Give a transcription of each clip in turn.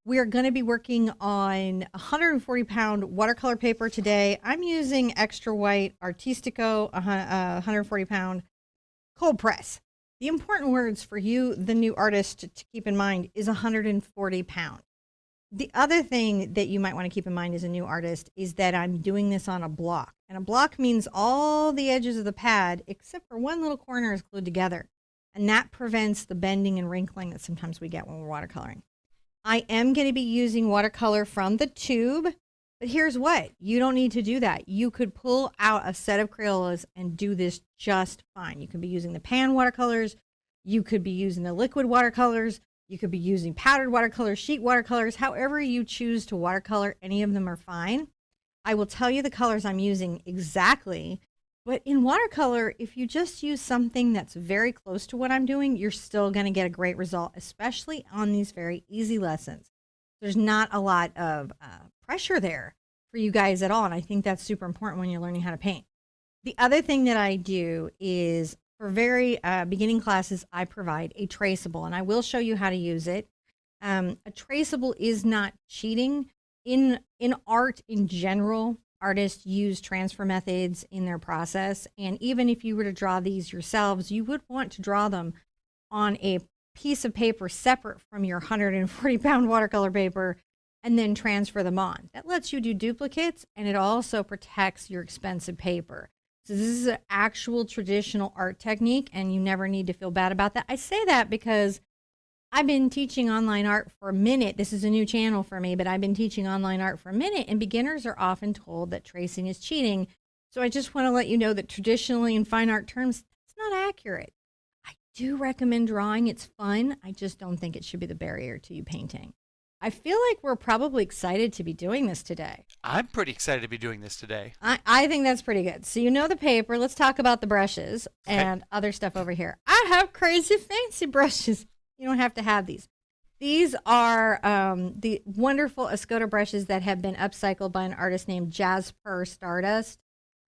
We are going to be working on 140-pound watercolor paper today. I'm using extra white Artistico, 140-pound cold press. The important words for you, the new artist, to keep in mind is 140 pound. The other thing that you might want to keep in mind as a new artist is that I'm doing this on a block. And a block means all the edges of the pad, except for one little corner, is glued together. And that prevents the bending and wrinkling that sometimes we get when we're watercoloring. I am going to be using watercolor from the tube, but here's what. You don't need to do that. You could pull out a set of Crayolas and do this just fine. You could be using the pan watercolors. You could be using the liquid watercolors. You could be using powdered watercolors, sheet watercolors, however you choose to watercolor. Any of them are fine. I will tell you the colors I'm using exactly, but in watercolor, if you just use something that's very close to what I'm doing, you're still going to get a great result, especially on these very easy lessons. There's not a lot of pressure there for you guys at all, and I think that's super important when you're learning how to paint. The other thing that I do is for very beginning classes, I provide a traceable, and I will show you how to use it. A traceable is not cheating. In art in general, artists use transfer methods in their process, and even if you were to draw these yourselves, you would want to draw them on a piece of paper separate from your 140-pound watercolor paper and then transfer them on. That lets you do duplicates, and it also protects your expensive paper. So this is an actual traditional art technique, and you never need to feel bad about that. I say that because I've been teaching online art for a minute. This is a new channel for me, but I've been teaching online art for a minute, and beginners are often told that tracing is cheating. So I just want to let you know that traditionally in fine art terms, that's not accurate. I do recommend drawing. It's fun. I just don't think it should be the barrier to you painting. I feel like we're probably excited to be doing this today. I'm pretty excited to be doing this today. I think that's pretty good. So you know the paper. Let's talk about the brushes and other stuff over here. I have crazy fancy brushes. You don't have to have these. These are the wonderful Escoda brushes that have been upcycled by an artist named Jasper Stardust.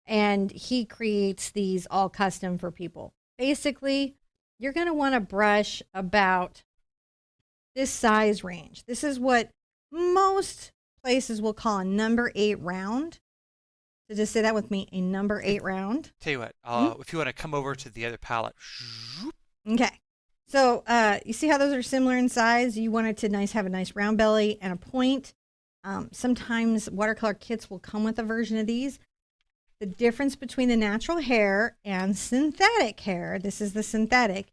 And he creates these all custom for people. Basically, you're going to want a brush about this size range. This is what most places will call a number 8 round. So just say that with me, a number 8 round. Tell you what, if you want to come over to the other palette. Okay. So you see how those are similar in size? You want it to have a nice round belly and a point. Sometimes watercolor kits will come with a version of these. The difference between the natural hair and synthetic hair, this is the synthetic,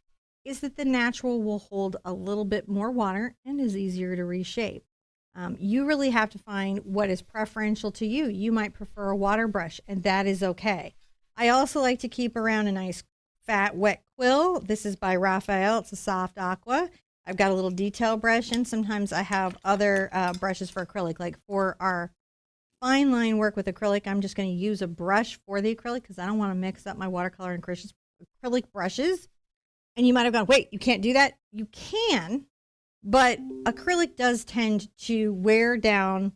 is that the natural will hold a little bit more water and is easier to reshape. You really have to find what is preferential to you. You might prefer a water brush, and that is okay. I also like to keep around a nice fat wet quill. This is by Raphael. It's a soft aqua. I've got a little detail brush, and sometimes I have other brushes for acrylic. Like for our fine line work with acrylic, I'm just going to use a brush for the acrylic because I don't want to mix up my watercolor and acrylic brushes. And you might have gone, wait, you can't do that? You can, but acrylic does tend to wear down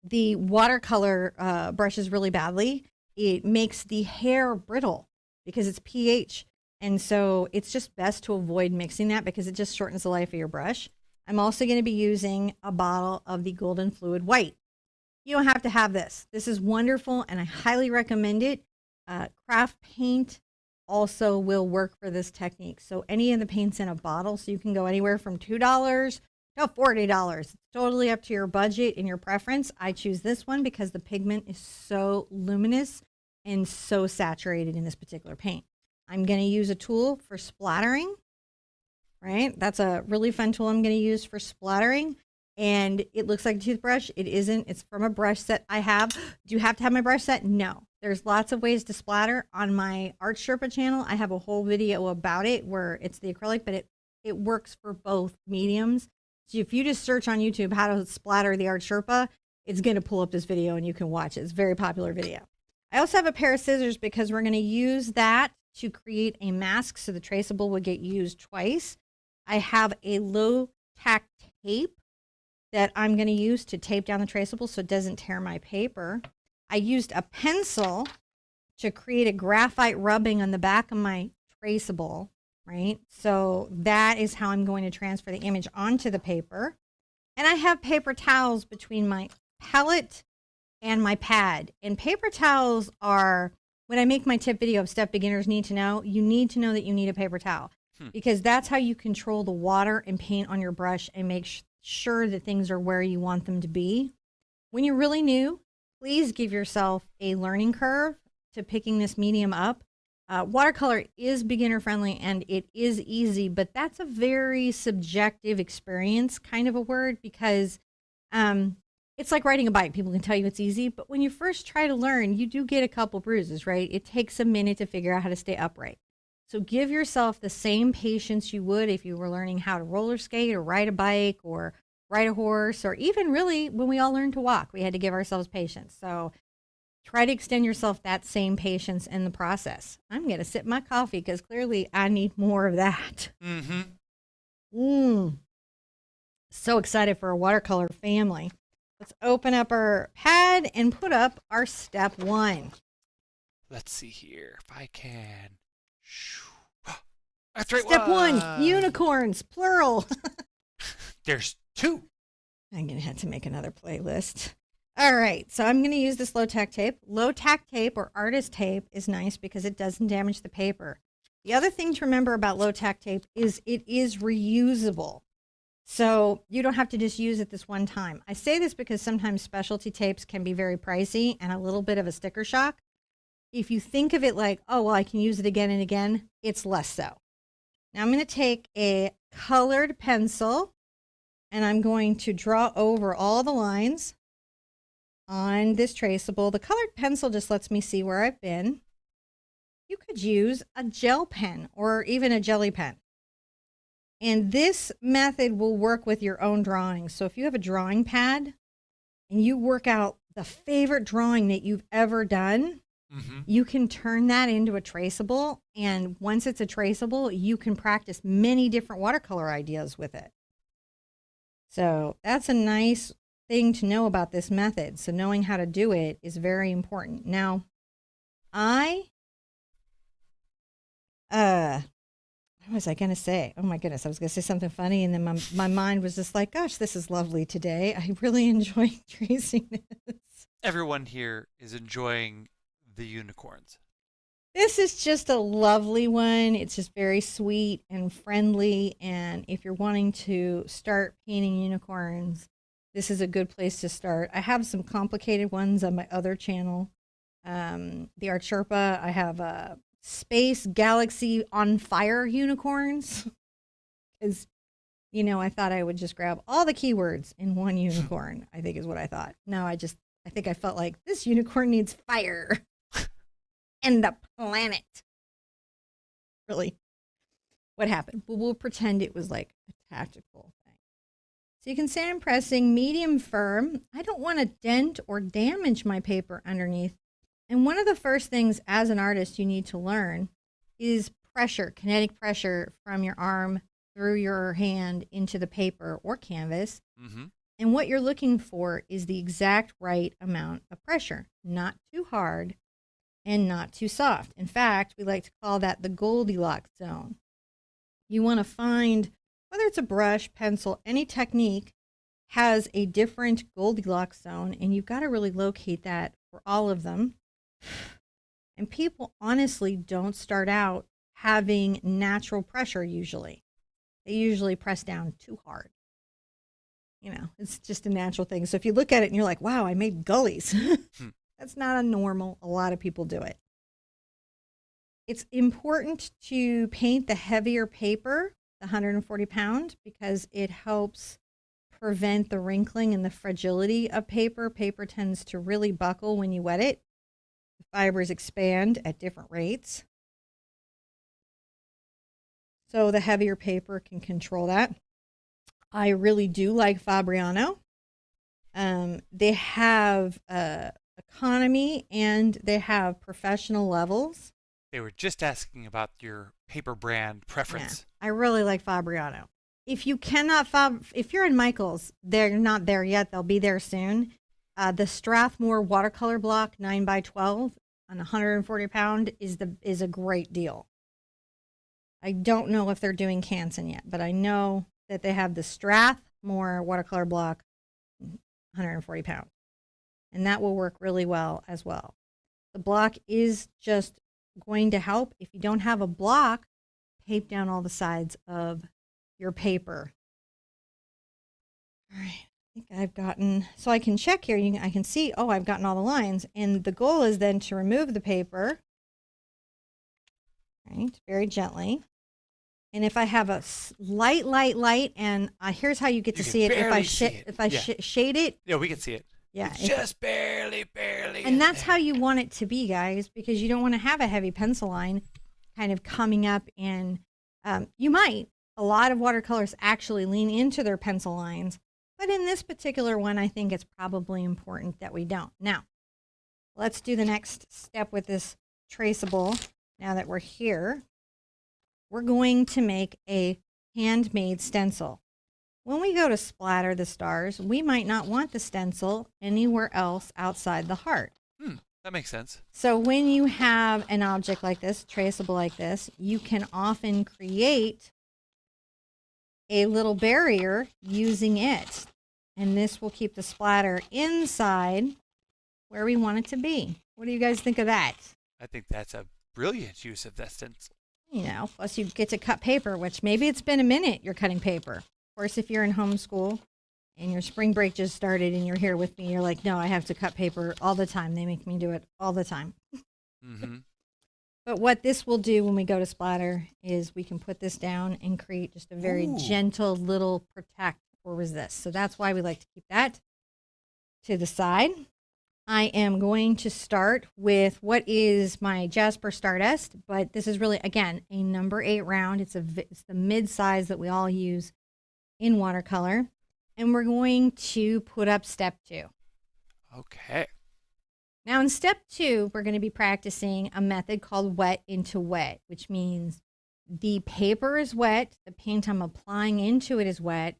the watercolor brushes really badly. It makes the hair brittle because it's pH. And so it's just best to avoid mixing that because it just shortens the life of your brush. I'm also going to be using a bottle of the Golden Fluid White. You don't have to have this. This is wonderful, and I highly recommend it. Craft paint also will work for this technique. So any of the paints in a bottle, so you can go anywhere from $2 to $40. It's totally up to your budget and your preference. I choose this one because the pigment is so luminous and so saturated in this particular paint. I'm going to use a tool for splattering, right? That's a really fun tool I'm going to use for splattering. And it looks like a toothbrush. It isn't. It's from a brush set I have. Do you have to have my brush set? No. There's lots of ways to splatter. On my Art Sherpa channel, I have a whole video about it where it's the acrylic, but it works for both mediums. So if you just search on YouTube how to splatter the Art Sherpa, it's going to pull up this video and you can watch it. It's a very popular video. I also have a pair of scissors because we're going to use that to create a mask so the traceable would get used twice. I have a low tack tape that I'm going to use to tape down the traceable so it doesn't tear my paper. I used a pencil to create a graphite rubbing on the back of my traceable, right? So that is how I'm going to transfer the image onto the paper. And I have paper towels between my palette and my pad. And paper towels are, when I make my tip video of stuff beginners need to know, you need to know that you need a paper towel because that's how you control the water and paint on your brush and make sure that things are where you want them to be. When you're really new, please give yourself a learning curve to picking this medium up. Watercolor is beginner friendly and it is easy, but that's a very subjective experience kind of a word because it's like riding a bike. People can tell you it's easy, but when you first try to learn, you do get a couple bruises, right? It takes a minute to figure out how to stay upright. So give yourself the same patience you would if you were learning how to roller skate or ride a bike or ride a horse, or even really when we all learned to walk, we had to give ourselves patience. So try to extend yourself that same patience in the process. I'm going to sip my coffee because clearly I need more of that. So excited for a watercolor family. Let's open up our pad and put up our step 1. Let's see here if I can. That's right. Step 1, unicorns, plural. There's 2. I'm going to have to make another playlist. All right, so I'm going to use this low-tack tape. Low-tack tape or artist tape is nice because it doesn't damage the paper. The other thing to remember about low-tack tape is it is reusable. So you don't have to just use it this one time. I say this because sometimes specialty tapes can be very pricey and a little bit of a sticker shock. If you think of it like, oh, well, I can use it again and again, it's less so. Now I'm going to take a colored pencil and I'm going to draw over all the lines on this traceable. The colored pencil just lets me see where I've been. You could use a gel pen or even a jelly pen. And this method will work with your own drawings. So if you have a drawing pad and you work out the favorite drawing that you've ever done, you can turn that into a traceable. And once it's a traceable, you can practice many different watercolor ideas with it. So that's a nice thing to know about this method. So knowing how to do it is very important. Now, what was I going to say? Oh my goodness, I was going to say something funny and then my mind was just like, gosh, this is lovely today. I really enjoy tracing this. Everyone here is enjoying the unicorns. This is just a lovely one. It's just very sweet and friendly. And if you're wanting to start painting unicorns, this is a good place to start. I have some complicated ones on my other channel. The Art Sherpa, I have space galaxy on fire unicorns. Because, I thought I would just grab all the keywords in one unicorn, I think is what I thought. No, I think I felt like this unicorn needs fire. And the planet. Really. What happened? Well, we'll pretend it was like a tactical thing. So you can say I'm pressing medium firm. I don't want to dent or damage my paper underneath. And one of the first things as an artist you need to learn is pressure, kinetic pressure from your arm through your hand into the paper or canvas. And what you're looking for is the exact right amount of pressure, not too hard and not too soft. In fact, we like to call that the Goldilocks zone. You want to find, whether it's a brush, pencil, any technique has a different Goldilocks zone, and you've got to really locate that for all of them. And people honestly don't start out having natural pressure usually. They usually press down too hard. It's just a natural thing. So if you look at it and you're like, wow, I made gullies. That's not a normal. A lot of people do it. It's important to paint the heavier paper, the 140 pound, because it helps prevent the wrinkling and the fragility of paper. Paper tends to really buckle when you wet it. The fibers expand at different rates. So the heavier paper can control that. I really do like Fabriano. They have economy and they have professional levels. They were just asking about your paper brand preference. Yeah, I really like Fabriano. If you cannot if you're in Michael's, they're not there yet. They'll be there soon. The Strathmore watercolor block 9x12 on 140 pound is a great deal. I don't know if they're doing Canson yet, but I know that they have the Strathmore more watercolor block, 140 pounds. And that will work really well as well. The block is just going to help. If you don't have a block, tape down all the sides of your paper. All right, I think I've gotten, so I can check here. I can see, oh, I've gotten all the lines. And the goal is then to remove the paper, right, very gently. And if I have a light, and here's how you get to see it. If I shade it. Yeah, we can see it. Yeah. It's just barely. And that's how you want it to be, guys, because you don't want to have a heavy pencil line kind of coming up. And you might. A lot of watercolors actually lean into their pencil lines. But in this particular one, I think it's probably important that we don't. Now, let's do the next step with this traceable. Now that we're here, we're going to make a handmade stencil. When we go to splatter the stars, we might not want the stencil anywhere else outside the heart. That makes sense. So when you have an object like this, traceable like this, you can often create a little barrier using it. And this will keep the splatter inside where we want it to be. What do you guys think of that? I think that's a brilliant use of that stencil. You know, plus you get to cut paper, which maybe it's been a minute you're cutting paper. Of course, if you're in homeschool and your spring break just started and you're here with me, you're like, no, I have to cut paper all the time. They make me do it all the time. Mm-hmm. But what this will do when we go to splatter is we can put this down and create just a very gentle little protect or resist. So that's why we like to keep that to the side. I am going to start with what is my Jasper Stardust, but this is really, again, a number 8 round. It's the mid size that we all use in watercolor. And we're going to put up step 2. Okay. Now in step 2, we're going to be practicing a method called wet into wet, which means the paper is wet, the paint I'm applying into it is wet,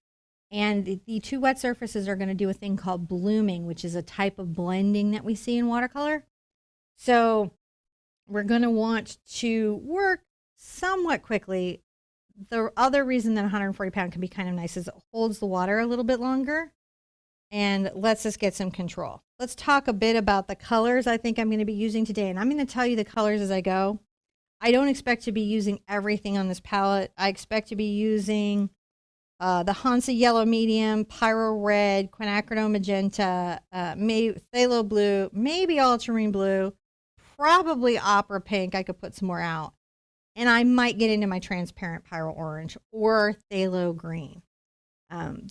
and the 2 wet surfaces are going to do a thing called blooming, which is a type of blending that we see in watercolor. So we're going to want to work somewhat quickly. The other reason that 140 pound can be kind of nice is it holds the water a little bit longer and lets us get some control. Let's talk a bit about the colors I think I'm going to be using today. And I'm going to tell you the colors as I go. I don't expect to be using everything on this palette. I expect to be using the Hansa Yellow Medium, Pyrrole Red, Quinacridone Magenta, maybe Phthalo Blue, maybe Ultramarine Blue, probably Opera Pink. I could put some more out. And I might get into my transparent Pyrrole Orange or Phthalo Green.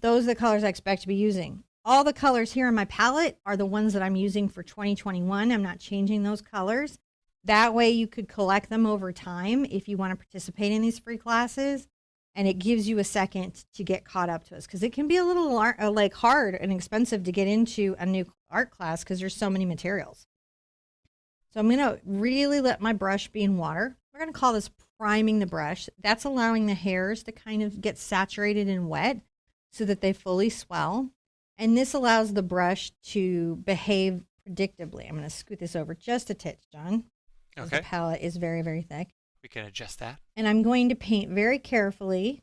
Those are the colors I expect to be using. All the colors here in my palette are the ones that I'm using for 2021. I'm not changing those colors. That way you could collect them over time if you want to participate in these free classes. And it gives you a second to get caught up to us because it can be a little like hard and expensive to get into a new art class because there's so many materials. So I'm going to really let my brush be in water. We're going to call this priming the brush. That's allowing the hairs to kind of get saturated and wet so that they fully swell. And this allows the brush to behave predictably. I'm going to scoot this over just a titch, John. Okay. The palette is very, very thick. We can adjust that. And I'm going to paint very carefully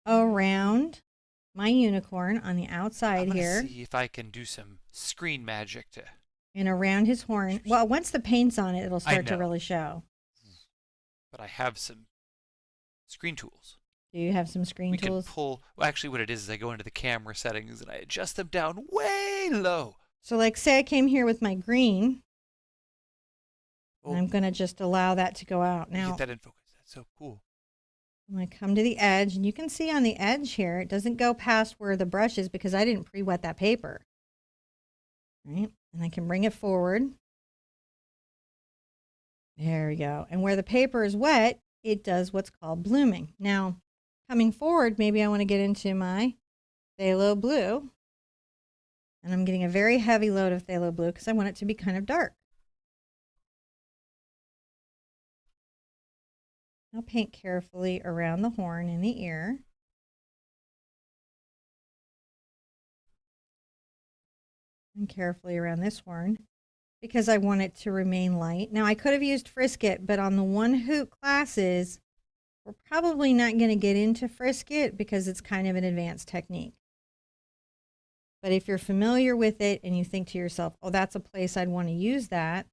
around my unicorn on the outside here. See if I can do some screen magic to. And around his horn. Well, once the paint's on it, it'll start to really show. But I have some screen tools. Do you have some screen tools? We can pull. Well, actually, what it is I go into the camera settings and I adjust them down way low. So, like, say I came here with my green. And I'm going to just allow that to go out. Now, get that in focus. That's so cool. I'm going to come to the edge. And you can see on the edge here, it doesn't go past where the brush is because I didn't pre-wet that paper. Right? And I can bring it forward. There we go. And where the paper is wet, it does what's called blooming. Now, coming forward, maybe I want to get into my Phthalo Blue. And I'm getting a very heavy load of Phthalo Blue because I want it to be kind of dark. I'll paint carefully around the horn and the ear. And carefully around this horn because I want it to remain light. Now I could have used Frisket, but on the one hoot classes We're probably not going to get into Frisk It because it's kind of an advanced technique. But if you're familiar with it and you think to yourself, oh, that's a place I'd want to use that,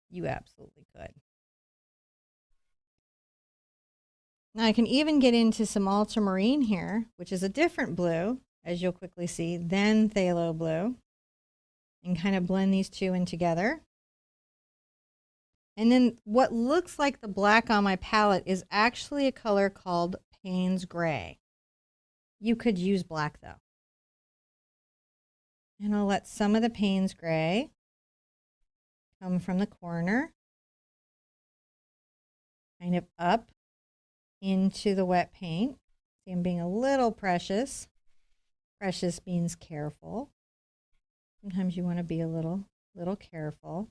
you absolutely could. Now I can even get into some ultramarine here, which is a different blue, as you'll quickly see, than Phthalo Blue, and kind of blend these two in together. And then what looks like the black on my palette is actually a color called Payne's Gray. You could use black though. And I'll let some of the Payne's Gray come from the corner, kind of up into the wet paint. See, I'm being a little precious. Precious means careful. Sometimes you want to be a little careful.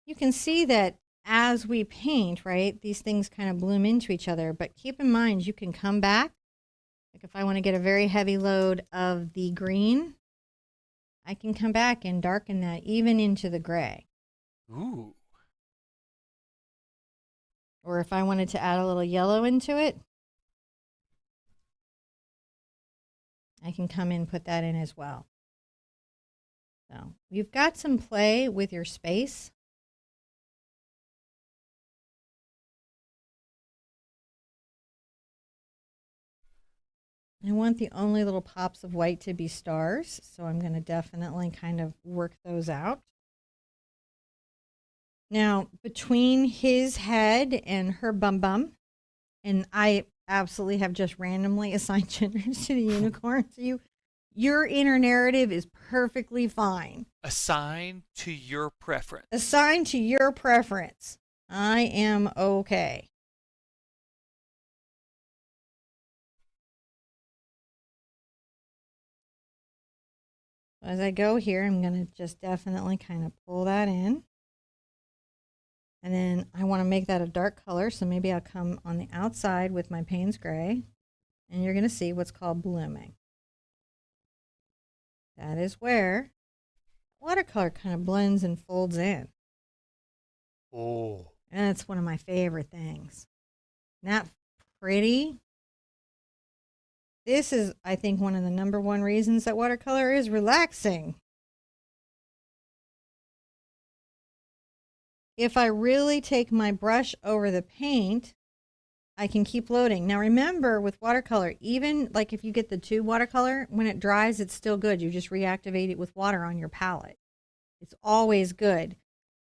You can see that as we paint, right, these things kind of bloom into each other, but keep in mind you can come back. Like if I want to get a very heavy load of the green, I can come back and darken that even into the gray. Ooh. Or if I wanted to add a little yellow into it, I can come in and put that in as well. So you've got some play with your space. I want the only little pops of white to be stars, so I'm going to definitely kind of work those out. Now, between his head and her bum bum, and I absolutely have just randomly assigned genders to the unicorn, so your inner narrative is perfectly fine. Assign to your preference. Assign to your preference. I am okay. As I go here, I'm going to just definitely kind of pull that in. And then I want to make that a dark color, so maybe I'll come on the outside with my Payne's Gray, and you're going to see what's called blooming. That is where watercolor kind of blends and folds in. Oh. And it's one of my favorite things. Isn't that pretty? This is, I think, one of the #1 reasons that watercolor is relaxing. If I really take my brush over the paint, I can keep loading. Now remember, with watercolor, even like if you get the tube watercolor, when it dries, it's still good. You just reactivate it with water on your palette. It's always good.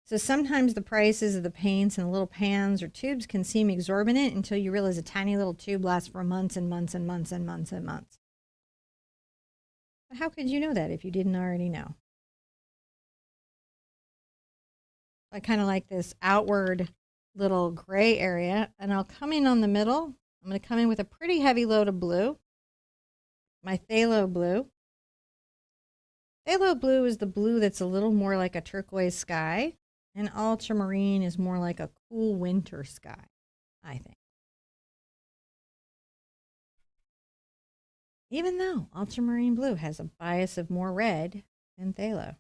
So sometimes the prices of the paints and the little pans or tubes can seem exorbitant until you realize a tiny little tube lasts for months and months and months and months and months. But how could you know that if you didn't already know? I kind of like this outward little gray area, and I'll come in on the middle. I'm going to come in with a pretty heavy load of blue, my Phthalo Blue. Phthalo Blue is the blue that's a little more like a turquoise sky, and ultramarine is more like a cool winter sky, I think. Even though ultramarine blue has a bias of more red than phthalo.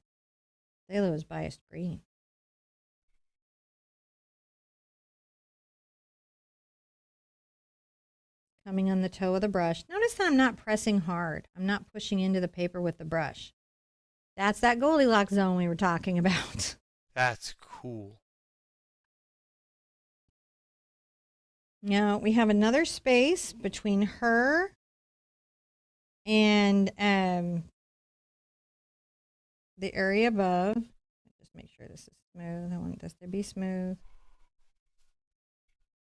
Phthalo is biased green. Coming on the toe of the brush. Notice that I'm not pressing hard. I'm not pushing into the paper with the brush. That's that Goldilocks zone we were talking about. That's cool. Now we have another space between her and the area above. Just make sure this is smooth. I want this to be smooth.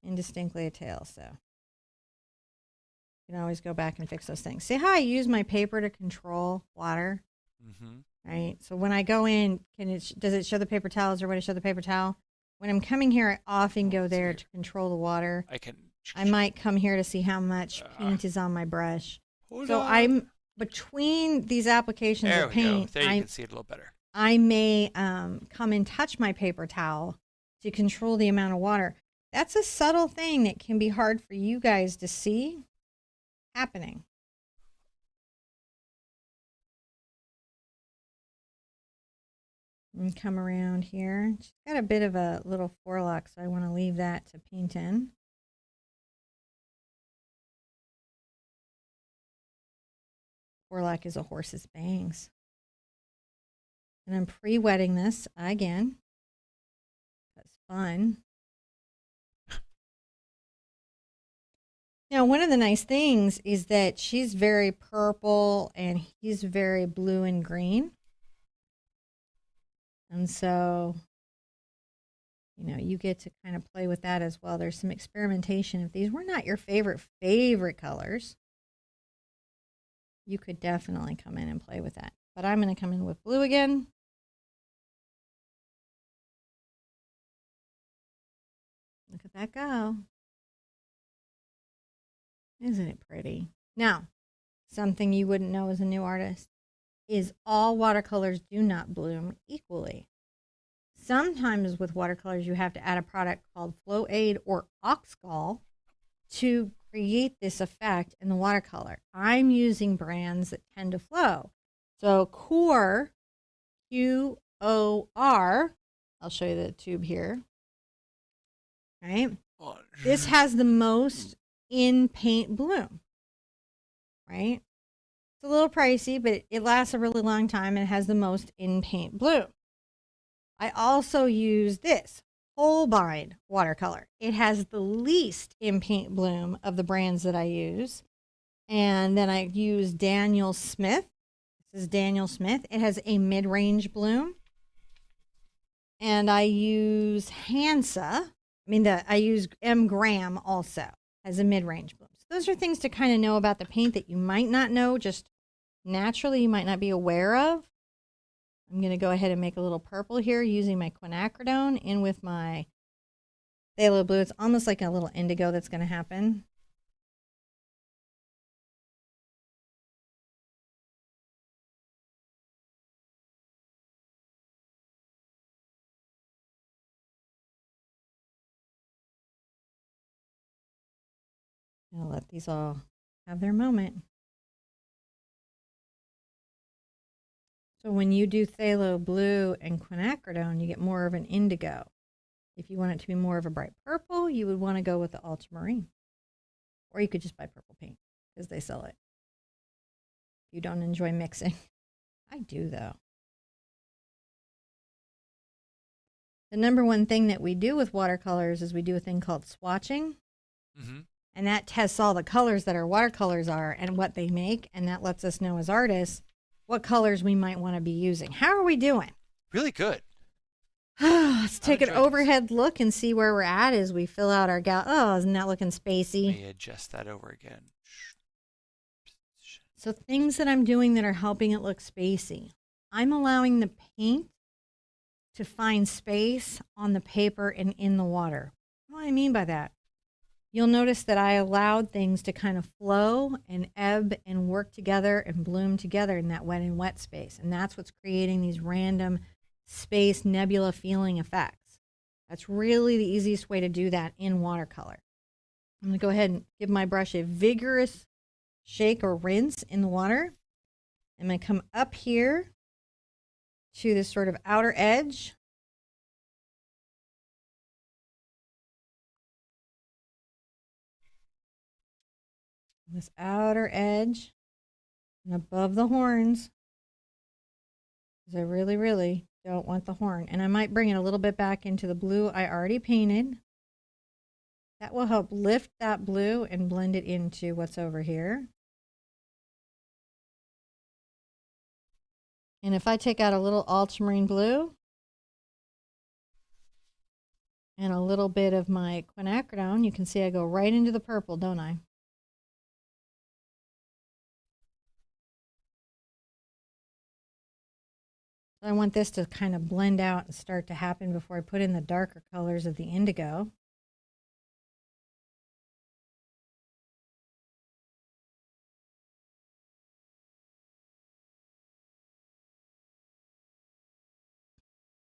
Indistinctly a tail, so you can always go back and fix those things. See how I use my paper to control water? Mm-hmm. Right? So when I go in, does it show the paper towel? Is there a way to show the paper towel? When I'm coming here, I often go there to control the water. I might come here to see how much paint is on my brush. So I'm between these applications of paint. There you can see it a little better. I may come and touch my paper towel to control the amount of water. That's a subtle thing that can be hard for you guys to see happening. And come around here. She's got a bit of a little forelock, so I want to leave that to paint in. Forelock is a horse's bangs. And I'm pre-wetting this again. That's fun. Now, one of the nice things is that she's very purple and he's very blue and green. And so, you know, you get to kind of play with that as well. There's some experimentation. If these were not your favorite colors, you could definitely come in and play with that. But I'm going to come in with blue again. Look at that go. Isn't it pretty? Now, something you wouldn't know as a new artist is all watercolors do not bloom equally. Sometimes with watercolors, you have to add a product called Flow Aid or Oxgall to create this effect in the watercolor. I'm using brands that tend to flow. So Core, Q-O-R, I'll show you the tube here, right? This has the most in paint bloom, right? It's a little pricey, but it lasts a really long time and it has the most in paint bloom. I also use this Holbein watercolor. It has the least in paint bloom of the brands that I use. And then I use Daniel Smith. This is Daniel Smith. It has a mid-range bloom. And I use Hansa. I use M. Graham also as a mid-range bloom. So those are things to kind of know about the paint that you might not know, just naturally you might not be aware of. I'm going to go ahead and make a little purple here using my quinacridone in with my phthalo blue. It's almost like a little indigo that's going to happen. I'll let these all have their moment. So when you do phthalo blue and quinacridone, you get more of an indigo. If you want it to be more of a bright purple, you would want to go with the ultramarine. Or you could just buy purple paint because they sell it. You don't enjoy mixing. I do, though. The number one thing that we do with watercolors is we do a thing called swatching. Mm-hmm. And that tests all the colors that our watercolors are and what they make. And that lets us know as artists what colors we might want to be using. How are we doing? Really good. Let's take an overhead look and see where we're at as we fill out our Oh, isn't that looking spacey? Let me adjust that over again. So things that I'm doing that are helping it look spacey. I'm allowing the paint to find space on the paper and in the water. What do I mean by that? You'll notice that I allowed things to kind of flow and ebb and work together and bloom together in that wet and wet space. And that's what's creating these random space nebula feeling effects. That's really the easiest way to do that in watercolor. I'm going to go ahead and give my brush a vigorous shake or rinse in the water. I'm going to come up here to this sort of outer edge. This outer edge and above the horns, because I really, really don't want the horn. And I might bring it a little bit back into the blue I already painted. That will help lift that blue and blend it into what's over here. And if I take out a little ultramarine blue and a little bit of my quinacridone, you can see I go right into the purple, don't I? I want this to kind of blend out and start to happen before I put in the darker colors of the indigo.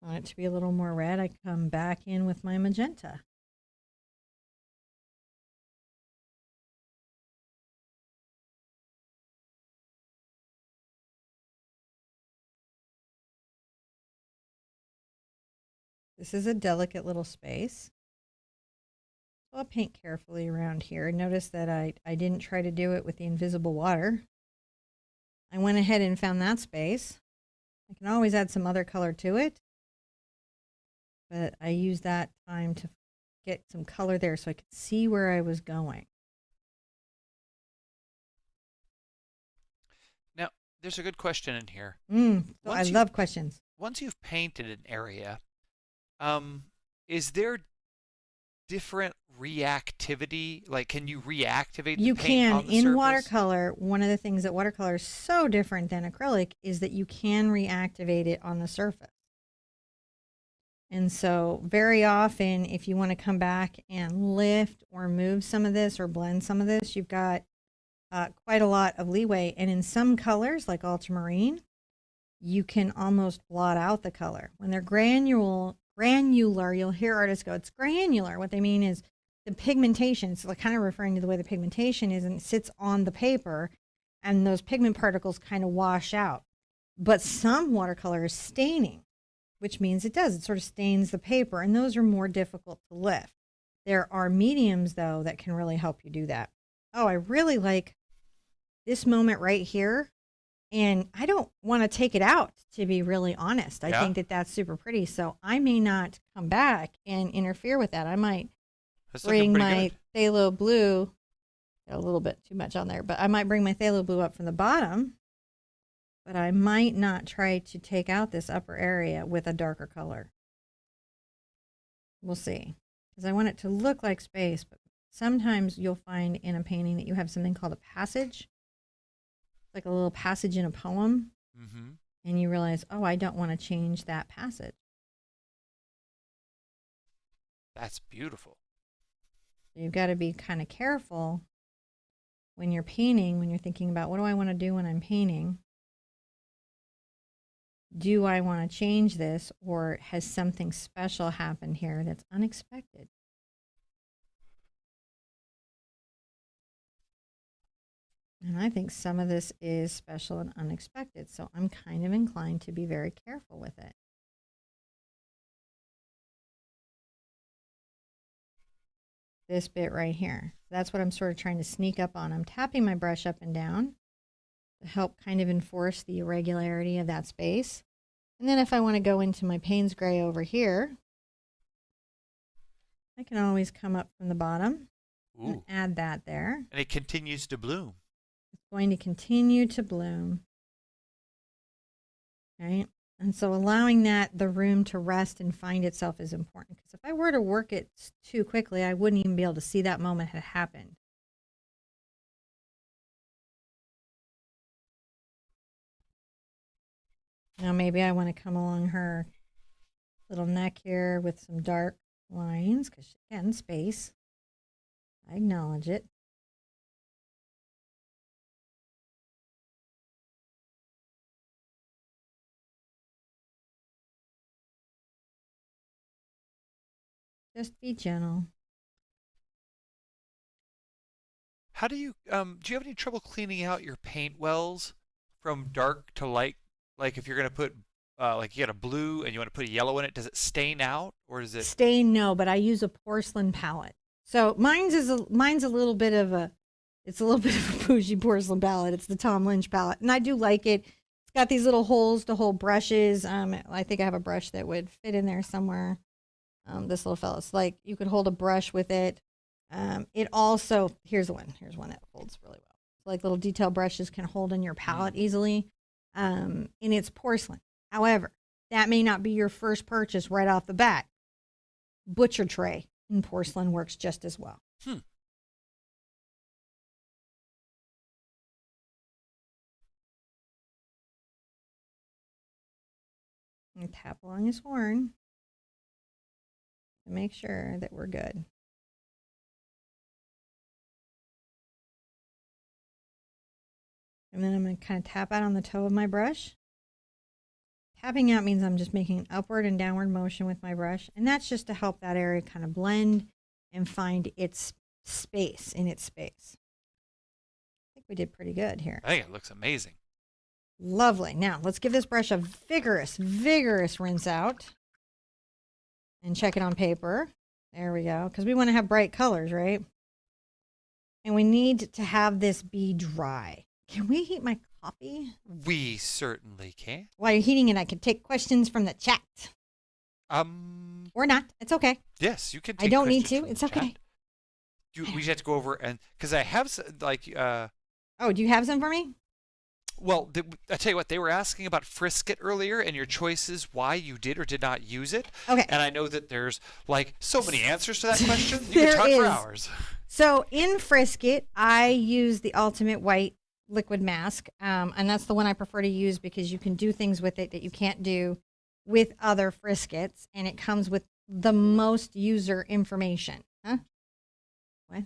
I want it to be a little more red. I come back in with my magenta. This is a delicate little space. So I'll paint carefully around here. Notice that I didn't try to do it with the invisible water. I went ahead and found that space. I can always add some other color to it, but I used that time to get some color there so I could see where I was going. Now, there's a good question in here. So I love questions. Once you've painted an area, is there different reactivity? Like, can you reactivate the You paint can. on the In surface? watercolor, one of the things that watercolor is so different than acrylic is that you can reactivate it on the surface. And so very often, if you want to come back and lift or move some of this or blend some of this, you've got quite a lot of leeway. And in some colors, like ultramarine, you can almost blot out the color. When they're granular, you'll hear artists go, it's granular. What they mean is the pigmentation. So they're kind of referring to the way the pigmentation is and it sits on the paper, and those pigment particles kind of wash out. But some watercolor is staining, which means it does. It sort of stains the paper, and those are more difficult to lift. There are mediums, though, that can really help you do that. Oh, I really like this moment right here, and I don't want to take it out, to be really honest. I think that that's super pretty, so I may not come back and interfere with that. I might bring my Phthalo Blue, got a little bit too much on there, but I might bring my Phthalo Blue up from the bottom, but I might not try to take out this upper area with a darker color. We'll see, because I want it to look like space, but sometimes you'll find in a painting that you have something called a passage, like a little passage in a poem, and you realize, oh, I don't want to change that passage. That's beautiful. You've got to be kind of careful when you're painting, when you're thinking about what do I want to do when I'm painting? Do I want to change this, or has something special happened here that's unexpected? And I think some of this is special and unexpected, so I'm kind of inclined to be very careful with it. This bit right here. That's what I'm sort of trying to sneak up on. I'm tapping my brush up and down to help kind of enforce the irregularity of that space. And then if I want to go into my Payne's gray over here, I can always come up from the bottom and add that there. And it continues to bloom. It's going to continue to bloom. Right? And so allowing the room to rest and find itself is important. Because if I were to work it too quickly, I wouldn't even be able to see that moment had happened. Now maybe I want to come along her little neck here with some dark lines, because again, space. I acknowledge it. Just be gentle. How do you have any trouble cleaning out your paint wells from dark to light? Like if you're going to put, like you got a blue and you want to put a yellow in it, does it stain out, or does it? Stain, no, but I use a porcelain palette. So mine's a little bit of a, it's a little bit of a bougie porcelain palette. It's the Tom Lynch palette, and I do like it. It's got these little holes to hold brushes. I think I have a brush that would fit in there somewhere. This little fella, it's like you could hold a brush with it. It also, here's one that holds really well. Like little detail brushes can hold in your palette easily. And it's porcelain. However, that may not be your first purchase right off the bat. Butcher tray in porcelain works just as well. And tap along his horn to make sure that we're good. And then I'm going to kind of tap out on the toe of my brush. Tapping out means I'm just making an upward and downward motion with my brush. And that's just to help that area kind of blend and find its space in its space. I think we did pretty good here. I think it looks amazing. Lovely. Now let's give this brush a vigorous rinse out. and check it on paper. There we go. Because we want to have bright colors, right? And we need to have this be dry. Can we heat my coffee? We certainly can. While you're heating it, I can take questions from the chat. Or not. It's okay. Yes, you can take I don't need questions to. It's from the okay. chat. We just have to go over and because I have Oh, do you have some for me? well, I tell you what, they were asking about Frisket earlier and your choices, why you did or did not use it. Okay. And I know that there's like so many answers to that question. You There can talk for is. hours. So in Frisket, I use the Ultimate White Liquid Mask, and that's the one I prefer to use because you can do things with it that you can't do with other Friskets, and it comes with the most user information. Huh? What?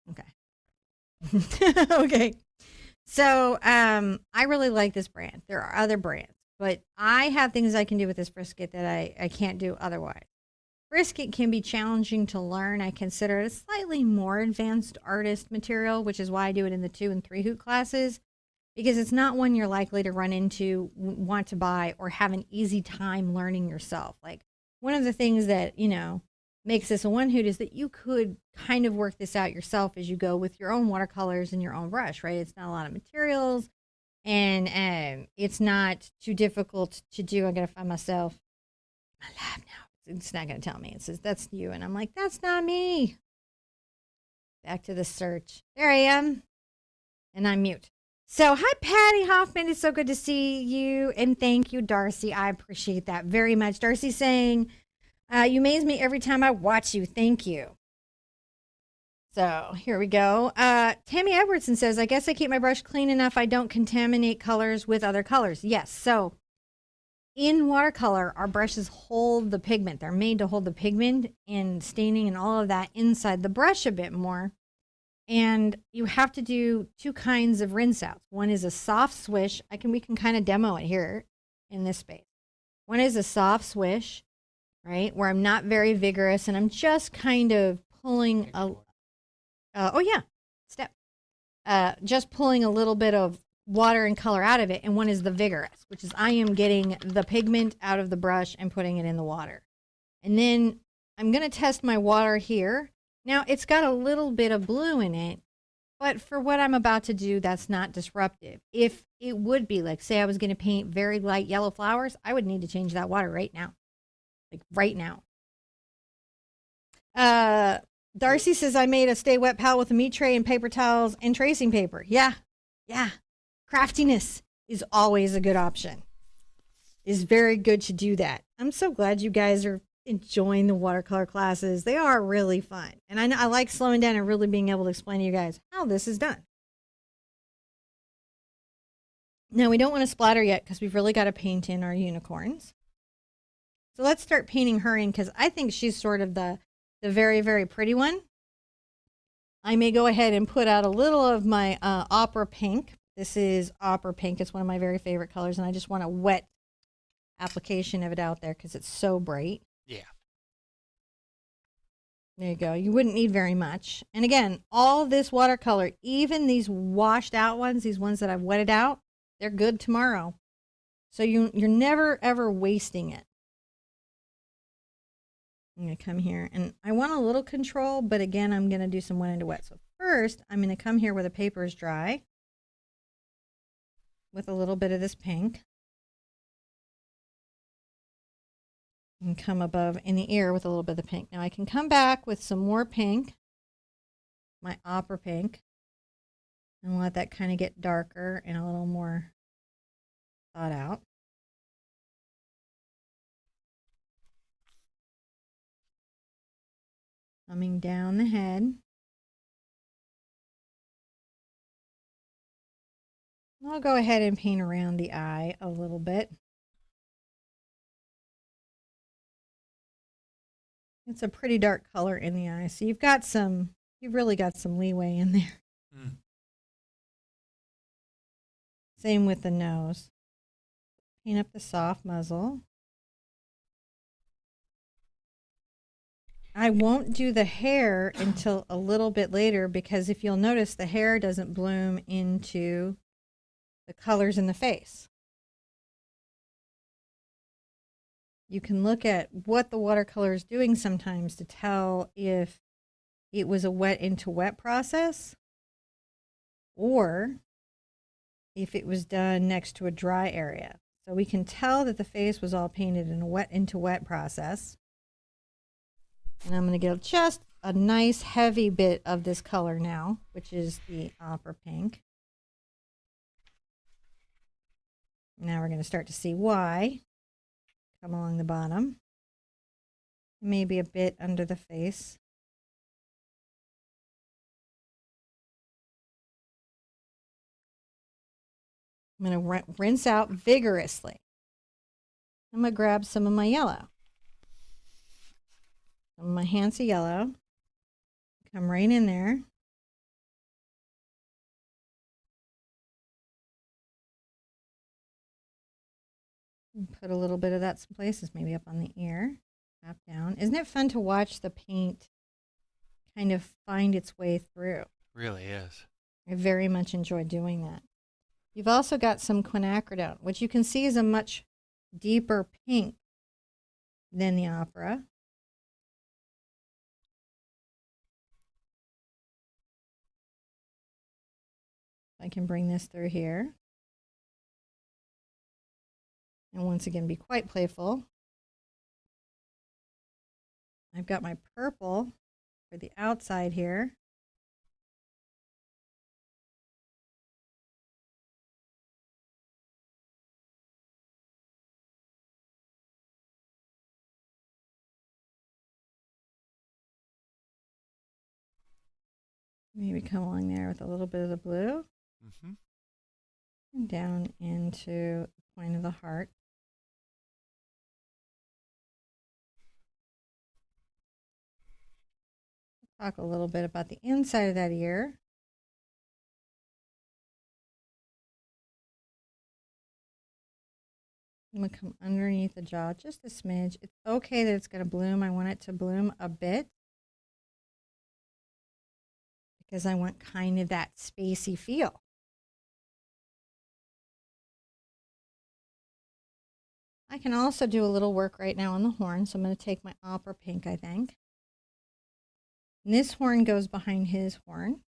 Okay. Okay. So I really like this brand. There are other brands, but I have things I can do with this Frisket that I can't do otherwise. Frisket can be challenging to learn. I consider it a slightly more advanced artist material, which is why I do it in the 2 and 3 hoot classes, because it's not one you're likely to run into, want to buy, or have an easy time learning yourself. Like one of the things that, makes this a 1 hoot is that you could kind of work this out yourself as you go with your own watercolors and your own brush, right? It's not a lot of materials, and it's not too difficult to do. I gotta find myself my lab now. It's not going to tell me. It says, that's you. And I'm like, that's not me. Back to the search. There I am. And I'm mute. So, hi, Patty Hoffman. It's so good to see you. And thank you, Darcy. I appreciate that very much. Darcy saying, you amaze me every time I watch you. Thank you. So, here we go. Tammy Edwardson says, I guess I keep my brush clean enough I don't contaminate colors with other colors. Yes. So, in watercolor, our brushes hold the pigment. They're made to hold the pigment and staining and all of that inside the brush a bit more. And you have to do 2 kinds of rinse outs. One is a soft swish. We can kind of demo it here in this space. One is a soft swish, right, where I'm not very vigorous and I'm just kind of pulling just pulling a little bit of water and color out of it, and one is the vigorous, which is I am getting the pigment out of the brush and putting it in the water. And then I'm going to test my water here. Now it's got a little bit of blue in it, but for what I'm about to do, that's not disruptive. If it would be, like, say I was going to paint very light yellow flowers, I would need to change that water right now. Like right now. Darcy says, I made a stay wet palette with a meat tray and paper towels and tracing paper. Yeah. Craftiness is always a good option. It's very good to do that. I'm so glad you guys are enjoying the watercolor classes. They are really fun. And I like slowing down and really being able to explain to you guys how this is done. Now, we don't want to splatter yet because we've really got to paint in our unicorns. So let's start painting her in because I think she's sort of the very, very pretty one. I may go ahead and put out a little of my opera pink. This is opera pink. It's one of my very favorite colors, and I just want a wet application of it out there because it's so bright. Yeah. There you go. You wouldn't need very much. And again, all this watercolor, even these washed out ones, these ones that I've wetted out, they're good tomorrow. So you're never, ever wasting it. I'm going to come here, and I want a little control, but again, I'm going to do some wet into wet. So first, I'm going to come here where the paper is dry with a little bit of this pink. And come above in the ear with a little bit of the pink. Now I can come back with some more pink, my opera pink, and let that kind of get darker and a little more thought out. Coming down the head. I'll go ahead and paint around the eye a little bit. It's a pretty dark color in the eye, so you've really got some leeway in there. Mm. Same with the nose. Paint up the soft muzzle. I won't do the hair until a little bit later because if you'll notice, the hair doesn't bloom into the colors in the face. you can look at what the watercolor is doing sometimes to tell if it was a wet into wet process or if it was done next to a dry area. So we can tell that the face was all painted in a wet into wet process. And I'm going to get just a nice heavy bit of this color now, which is the opera pink. Now we're going to start to see why. Come along the bottom. Maybe a bit under the face. I'm going to rinse out vigorously. I'm going to grab some of my yellow. Some of my Hansa yellow. Come right in there. And put a little bit of that some places, maybe up on the ear. Tap down. Isn't it fun to watch the paint kind of find its way through? Really is. I very much enjoy doing that. You've also got some quinacridone, which you can see is a much deeper pink than the opera. I can bring this through here. And once again, be quite playful. I've got my purple for the outside here. Maybe come along there with a little bit of the blue. Mm-hmm. And down into the point of the heart. Talk a little bit about the inside of that ear. I'm going to come underneath the jaw just a smidge. It's okay that it's going to bloom. I want it to bloom a bit because I want kind of that spacey feel. I can also do a little work right now on the horn, so I'm going to take my opera pink, I think. And this horn goes behind his horn.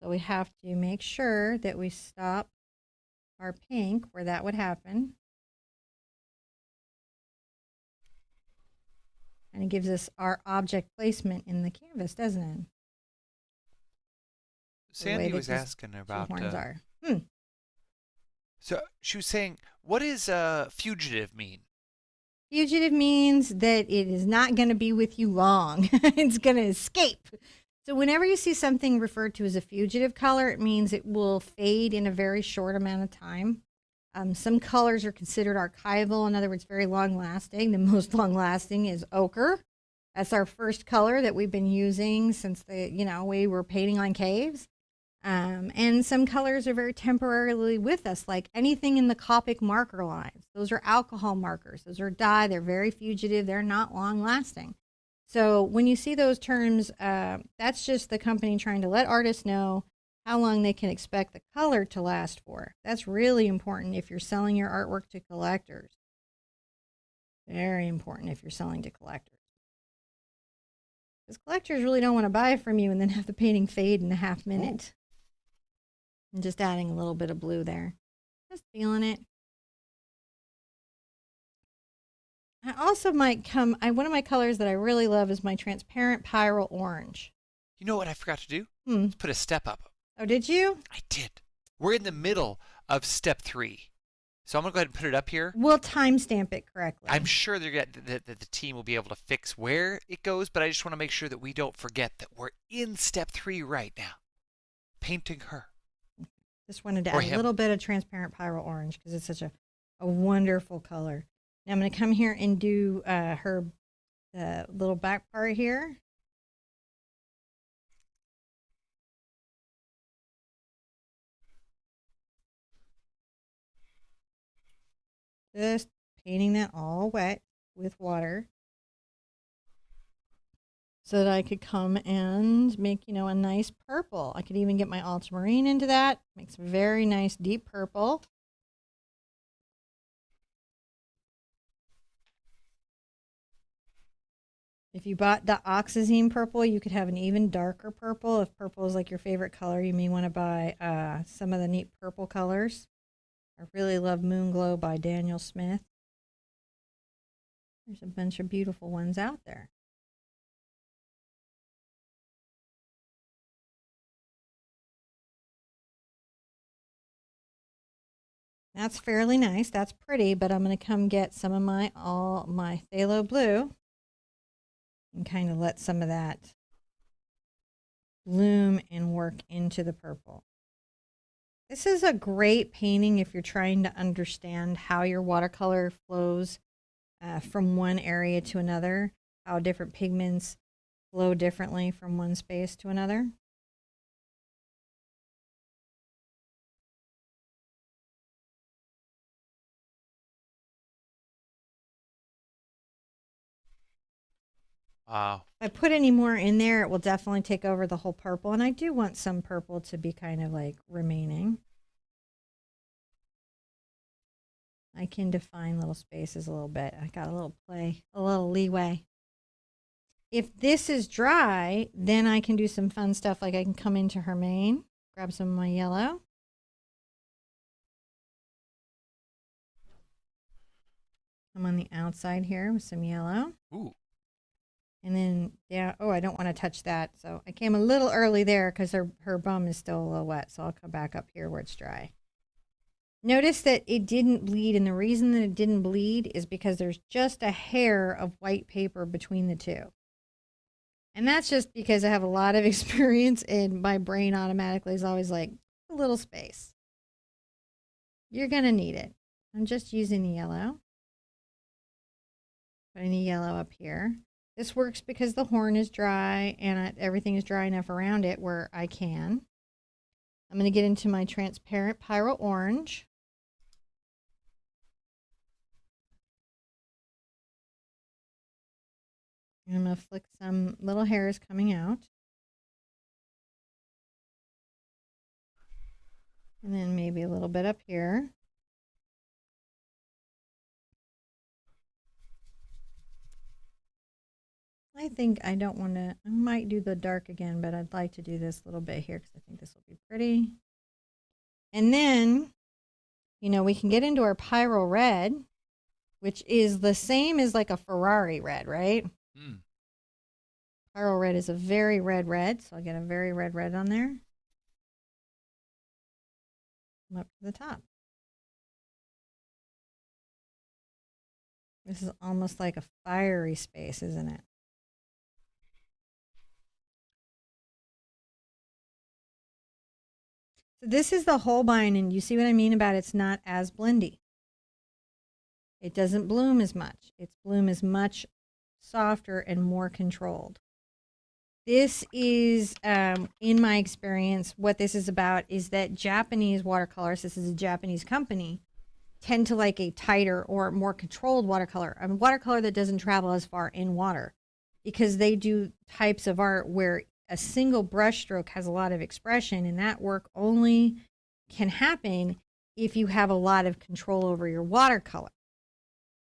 So we have to make sure that we stop our pink where that would happen. And it gives us our object placement in the canvas, doesn't it? Sandy was asking about horns are. So she was saying, what does fugitive mean? Fugitive means that it is not going to be with you long. It's going to escape. So whenever you see something referred to as a fugitive color, it means it will fade in a very short amount of time. Some colors are considered archival, in other words, very long-lasting. The most long-lasting is ochre. That's our first color that we've been using since we were painting on caves. And some colors are very temporarily with us, like anything in the Copic marker lines. Those are alcohol markers. Those are dye. They're very fugitive. They're not long-lasting. So when you see those terms, that's just the company trying to let artists know how long they can expect the color to last for. That's really important if you're selling your artwork to collectors. Very important if you're selling to collectors. Because collectors really don't want to buy from you and then have the painting fade in a half minute. I'm just adding a little bit of blue there. Just feeling it. I also might one of my colors that I really love is my transparent Pyrrole orange. You know what I forgot to do? Let's put a step up. Oh, did you? I did. We're in the middle of step 3. So I'm going to go ahead and put it up here. We'll timestamp it correctly. I'm sure that the team will be able to fix where it goes, but I just want to make sure that we don't forget that we're in step 3 right now. Painting her. Just wanted to add a little bit of transparent Pyrrole orange because it's such a wonderful color. Now I'm going to come here and do the little back part here. Just painting that all wet with water so that I could come and make, a nice purple. I could even get my ultramarine into that. Makes a very nice deep purple. If you bought the oxazine purple, you could have an even darker purple. If purple is like your favorite color, you may want to buy some of the neat purple colors. I really love Moon Glow by Daniel Smith. There's a bunch of beautiful ones out there. That's fairly nice. That's pretty, but I'm going to come get some of my Phthalo Blue and kind of let some of that bloom and work into the purple. This is a great painting if you're trying to understand how your watercolor flows from one area to another, how different pigments flow differently from one space to another. Wow. If I put any more in there, it will definitely take over the whole purple. And I do want some purple to be kind of like remaining. I can define little spaces a little bit. I got a little play, a little leeway. If this is dry, then I can do some fun stuff. Like I can come into her mane, grab some of my yellow. I'm on the outside here with some yellow. Ooh. And then, yeah, oh, I don't want to touch that. So I came a little early there because her bum is still a little wet. So I'll come back up here where it's dry. Notice that it didn't bleed. And the reason that it didn't bleed is because there's just a hair of white paper between the two. And that's just because I have a lot of experience and my brain automatically is always like, a little space. You're going to need it. I'm just using the yellow. Putting the yellow up here. This works because the horn is dry and everything is dry enough around it where I can. I'm going to get into my transparent Pyrrole Orange. And I'm going to flick some little hairs coming out. And then maybe a little bit up here. I think I don't want to, I might do the dark again, but I'd like to do this little bit here because I think this will be pretty. And then, you know, we can get into our Pyrrole Red, which is the same as like a Ferrari red, right? Mm. Pyrrole Red is a very red, so I'll get a very red on there. Come up to the top. This is almost like a fiery space, isn't it? So this is the Holbein, and you see what I mean about it's not as blendy. It doesn't bloom as much. Its bloom is much softer and more controlled. This is, in my experience, what this is about is that Japanese watercolors, this is a Japanese company, tend to like a tighter or more controlled watercolor. A watercolor that doesn't travel as far in water because they do types of art where a single brush stroke has a lot of expression, and that work only can happen if you have a lot of control over your watercolor.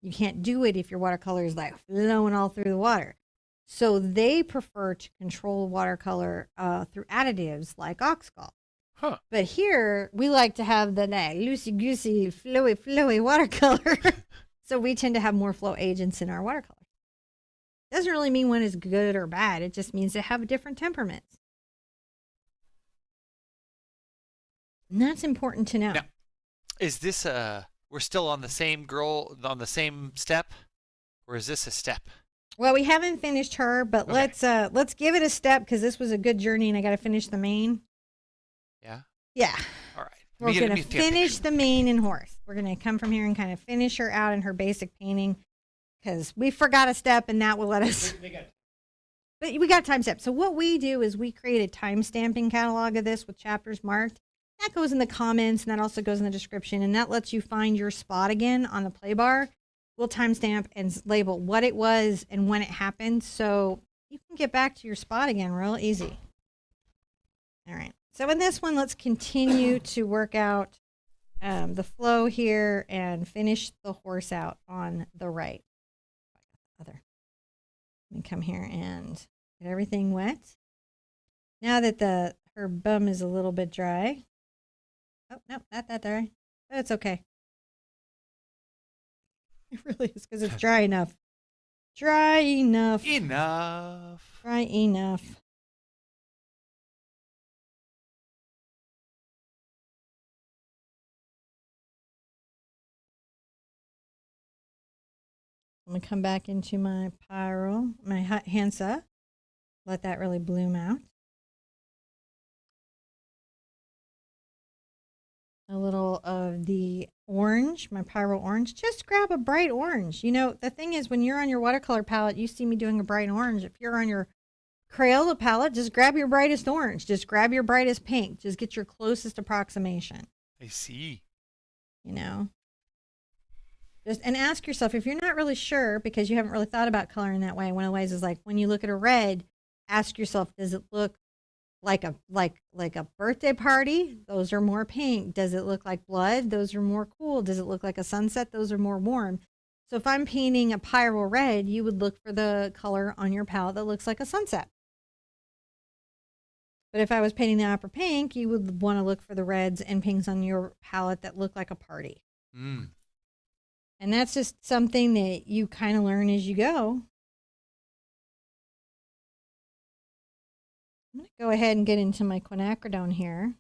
You can't do it if your watercolor is like flowing all through the water. So they prefer to control watercolor through additives like Oxgall. Huh. But here, we like to have the loosey-goosey, flowy watercolor. So we tend to have more flow agents in our watercolor. Doesn't really mean one is good or bad. It just means they have different temperaments. And that's important to know. Now, is this we're still on the same girl, on the same step? Or is this a step? Well, we haven't finished her, but okay. Let's give it a step because this was a good journey and I got to finish the mane. Yeah? Yeah. All right. We're going to finish the mane and horse. We're going to come from here and kind of finish her out in her basic painting. Because we forgot a step and that will let us. But we got time step. So what we do is we create a time stamping catalog of this with chapters marked. That goes in the comments and that also goes in the description. And that lets you find your spot again on the play bar. We'll timestamp and label what it was and when it happened. So you can get back to your spot again real easy. All right. So in this one, let's continue to work out the flow here and finish the horse out on the right. Let me come here and get everything wet. Now that her bum is a little bit dry. Oh, no, not that dry. But it's okay. It really is because it's dry enough. Dry enough. Enough. Dry enough. I'm going to come back into my Pyrrole, my Hansa. Let that really bloom out. A little of the orange, my Pyrrole orange. Just grab a bright orange. You know, the thing is, when you're on your watercolor palette, you see me doing a bright orange. If you're on your Crayola palette, just grab your brightest orange. Just grab your brightest pink. Just get your closest approximation. I see. You know? And ask yourself, if you're not really sure because you haven't really thought about coloring that way, one of the ways is like when you look at a red, ask yourself, does it look like a birthday party? Those are more pink. Does it look like blood? Those are more cool. Does it look like a sunset? Those are more warm. So if I'm painting a Pyrrole red, you would look for the color on your palette that looks like a sunset. But if I was painting the opera pink, you would want to look for the reds and pinks on your palette that look like a party. Mm. And that's just something that you kind of learn as you go. I'm going to go ahead and get into my quinacridone here.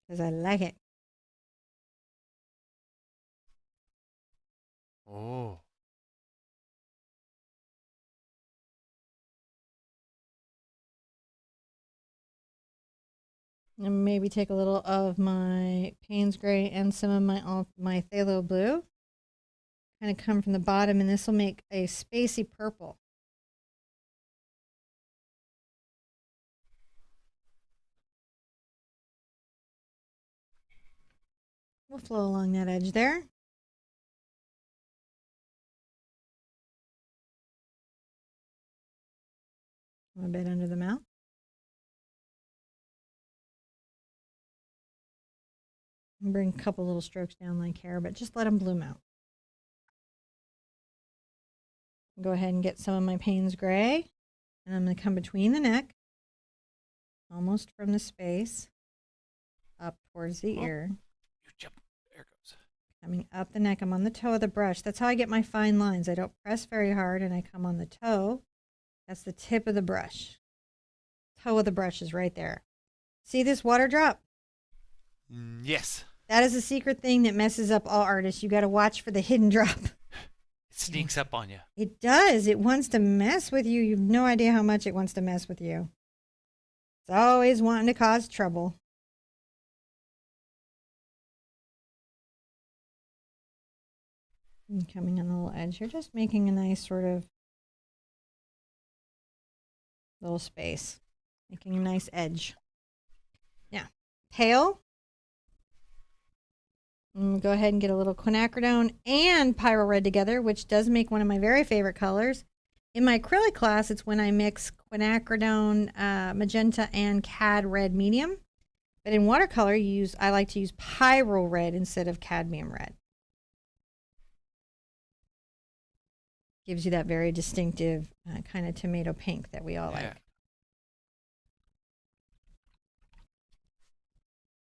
Because I like it. Oh. And maybe take a little of my Payne's Gray and some of my Phthalo Blue. Kind of come from the bottom, and this will make a spacey purple. We'll flow along that edge there. A bit under the mouth. And bring a couple little strokes down like hair, but just let them bloom out. Go ahead and get some of my Payne's Gray, and I'm going to come between the neck, almost from the space, up towards the ear. You jump. There it goes. Coming up the neck, I'm on the toe of the brush. That's how I get my fine lines. I don't press very hard, and I come on the toe. That's the tip of the brush. Toe of the brush is right there. See this water drop? Yes. That is a secret thing that messes up all artists. You got to watch for the hidden drop. It sneaks up on you. It does. It wants to mess with you. You have no idea how much it wants to mess with you. It's always wanting to cause trouble. And coming on the little edge here, just making a nice sort of little space. Making a nice edge. Now, tail. Go ahead and get a little quinacridone and Pyrrole Red together, which does make one of my very favorite colors. In my acrylic class, it's when I mix Quinacridone Magenta and Cad Red Medium. But in watercolor, I like to use Pyrrole Red instead of Cadmium Red. Gives you that very distinctive kind of tomato pink that we all like.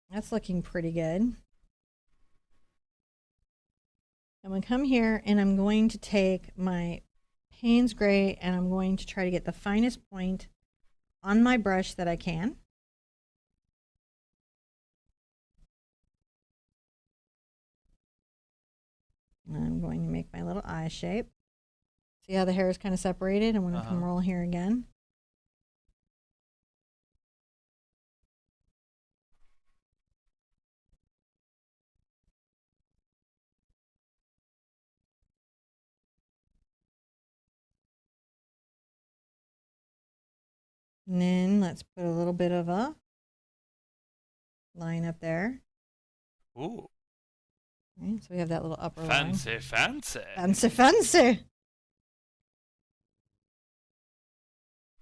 That's looking pretty good. I'm going to come here and I'm going to take my Payne's Gray and I'm going to try to get the finest point on my brush that I can. And I'm going to make my little eye shape. See how the hair is kind of separated? I'm going to come roll here again. And then let's put a little bit of a line up there. Ooh. Right, so we have that little upper fancy, line. Fancy, fancy. Fancy, fancy.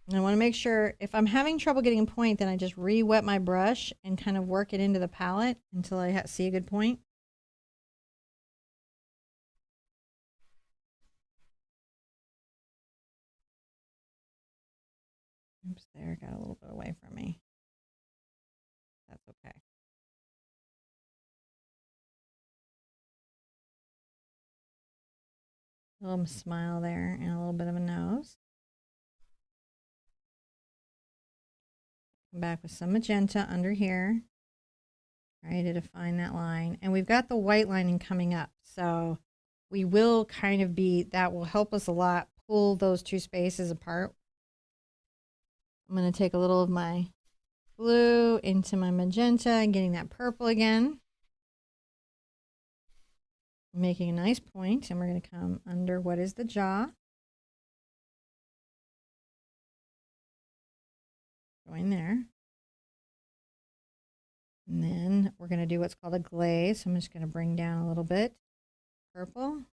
And I want to make sure if I'm having trouble getting a point, then I just re-wet my brush and kind of work it into the palette until I see a good point. Oops, there, got a little bit away from me. That's okay. A little smile there and a little bit of a nose. Come back with some magenta under here. Try to define that line. And we've got the white lining coming up. So we will kind of be, that will help us a lot, pull those two spaces apart. I'm going to take a little of my blue into my magenta and getting that purple again. Making a nice point, and we're going to come under what is the jaw. Going there. And then we're going to do what's called a glaze. So I'm just going to bring down a little bit purple.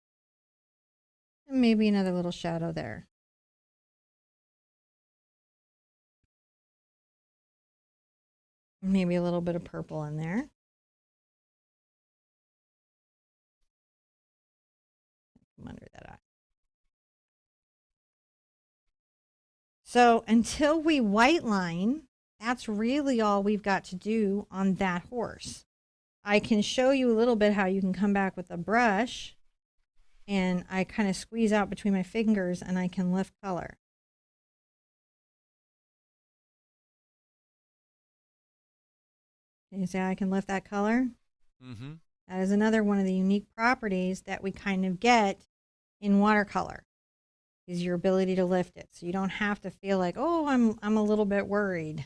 And maybe another little shadow there. Maybe a little bit of purple in there. Come under that eye. So until we white line, that's really all we've got to do on that horse. I can show you a little bit how you can come back with a brush and I kind of squeeze out between my fingers and I can lift color. Can you see how I can lift that color? Mm-hmm. That is another one of the unique properties that we kind of get in watercolor, is your ability to lift it. So you don't have to feel like, oh, I'm a little bit worried.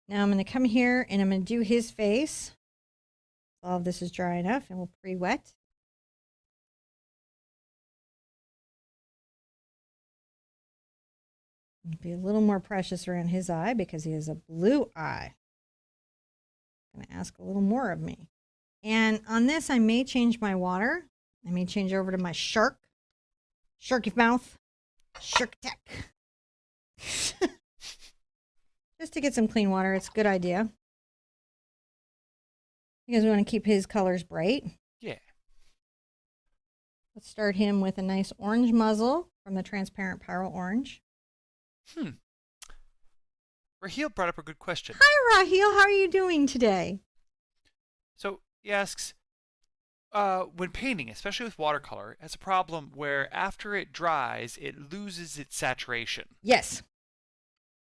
Now I'm going to come here and I'm going to do his face. All of this is dry enough and we'll pre-wet. Be a little more precious around his eye because he has a blue eye. Going to ask a little more of me. And on this, I may change my water. I may change over to my Sharky mouth, Shark Tech. Just to get some clean water, it's a good idea. Because we want to keep his colors bright. Yeah. Let's start him with a nice orange muzzle from the transparent Pyrrole Orange. Raheel brought up a good question. Hi, Raheel. How are you doing today? So he asks, when painting, especially with watercolor, it has a problem where after it dries, it loses its saturation. Yes.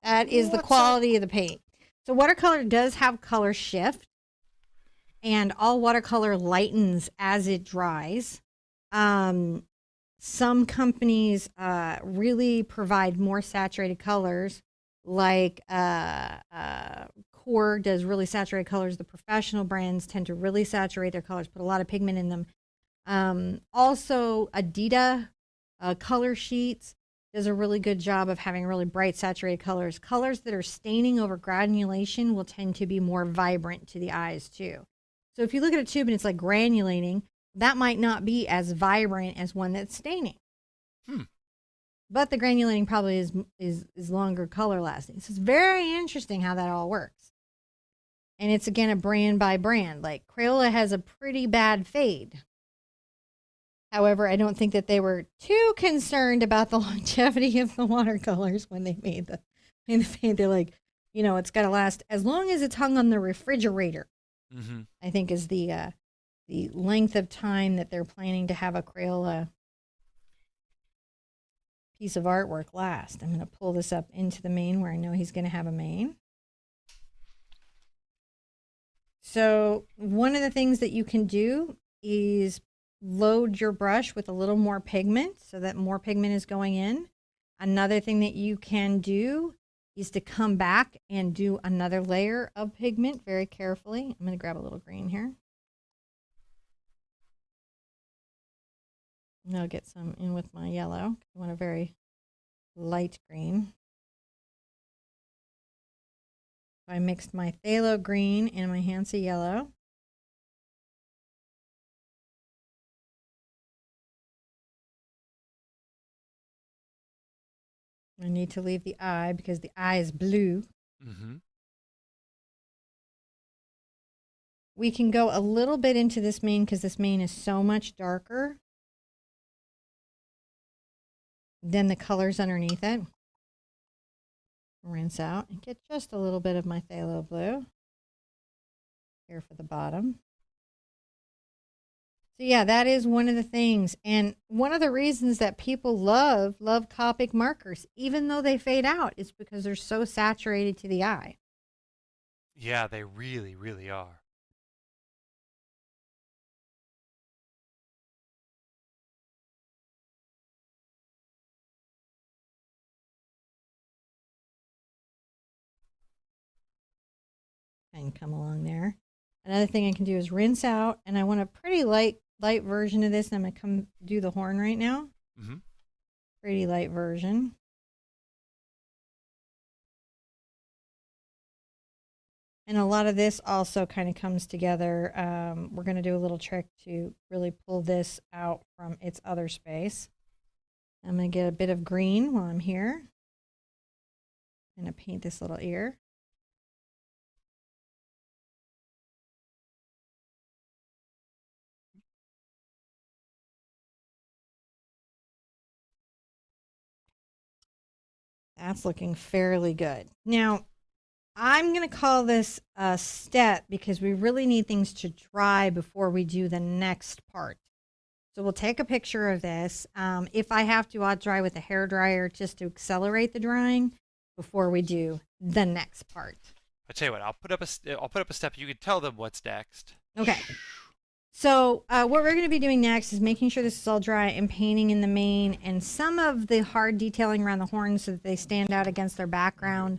That is the quality of the paint. So watercolor does have color shift, and all watercolor lightens as it dries. Some companies really provide more saturated colors, like Core does really saturated colors. The professional brands tend to really saturate their colors, put a lot of pigment in them. Also, Adidas color sheets does a really good job of having really bright saturated colors. Colors that are staining over granulation will tend to be more vibrant to the eyes too. So if you look at a tube and it's like granulating, that might not be as vibrant as one that's staining. But the granulating probably is longer color lasting. So it's very interesting how that all works. And it's, again, a brand by brand. Like Crayola has a pretty bad fade. However, I don't think that they were too concerned about the longevity of the watercolors when they made the fade. They're like, you know, it's got to last as long as it's hung on the refrigerator. I think is the length of time that they're planning to have a Crayola piece of artwork last. I'm going to pull this up into the main where I know he's going to have a main. So one of the things that you can do is load your brush with a little more pigment so that more pigment is going in. Another thing that you can do is to come back and do another layer of pigment very carefully. I'm going to grab a little green here. And I'll get some in with my yellow. I want a very light green. I mixed my Phthalo Green and my Hansa Yellow. I need to leave the eye because the eye is blue. Mm-hmm. We can go a little bit into this mane because this mane is so much darker than the colors underneath it. Rinse out and get just a little bit of my phthalo blue here for the bottom. So yeah, that is one of the things. And one of the reasons that people love Copic markers, even though they fade out, is because they're so saturated to the eye. Yeah, they really, really are. And come along there. Another thing I can do is rinse out, and I want a pretty light version of this. And I'm going to come do the horn right now. Mm-hmm. Pretty light version. And a lot of this also kind of comes together. We're going to do a little trick to really pull this out from its other space. I'm going to get a bit of green while I'm here. I'm going to paint this little ear. That's looking fairly good. Now, I'm going to call this a step because we really need things to dry before we do the next part. So we'll take a picture of this. If I have to, I'll dry with a hairdryer just to accelerate the drying before we do the next part. I tell you what, I'll put up a step. You can tell them what's next. Okay. So what we're going to be doing next is making sure this is all dry and painting in the mane and some of the hard detailing around the horns so that they stand out against their background.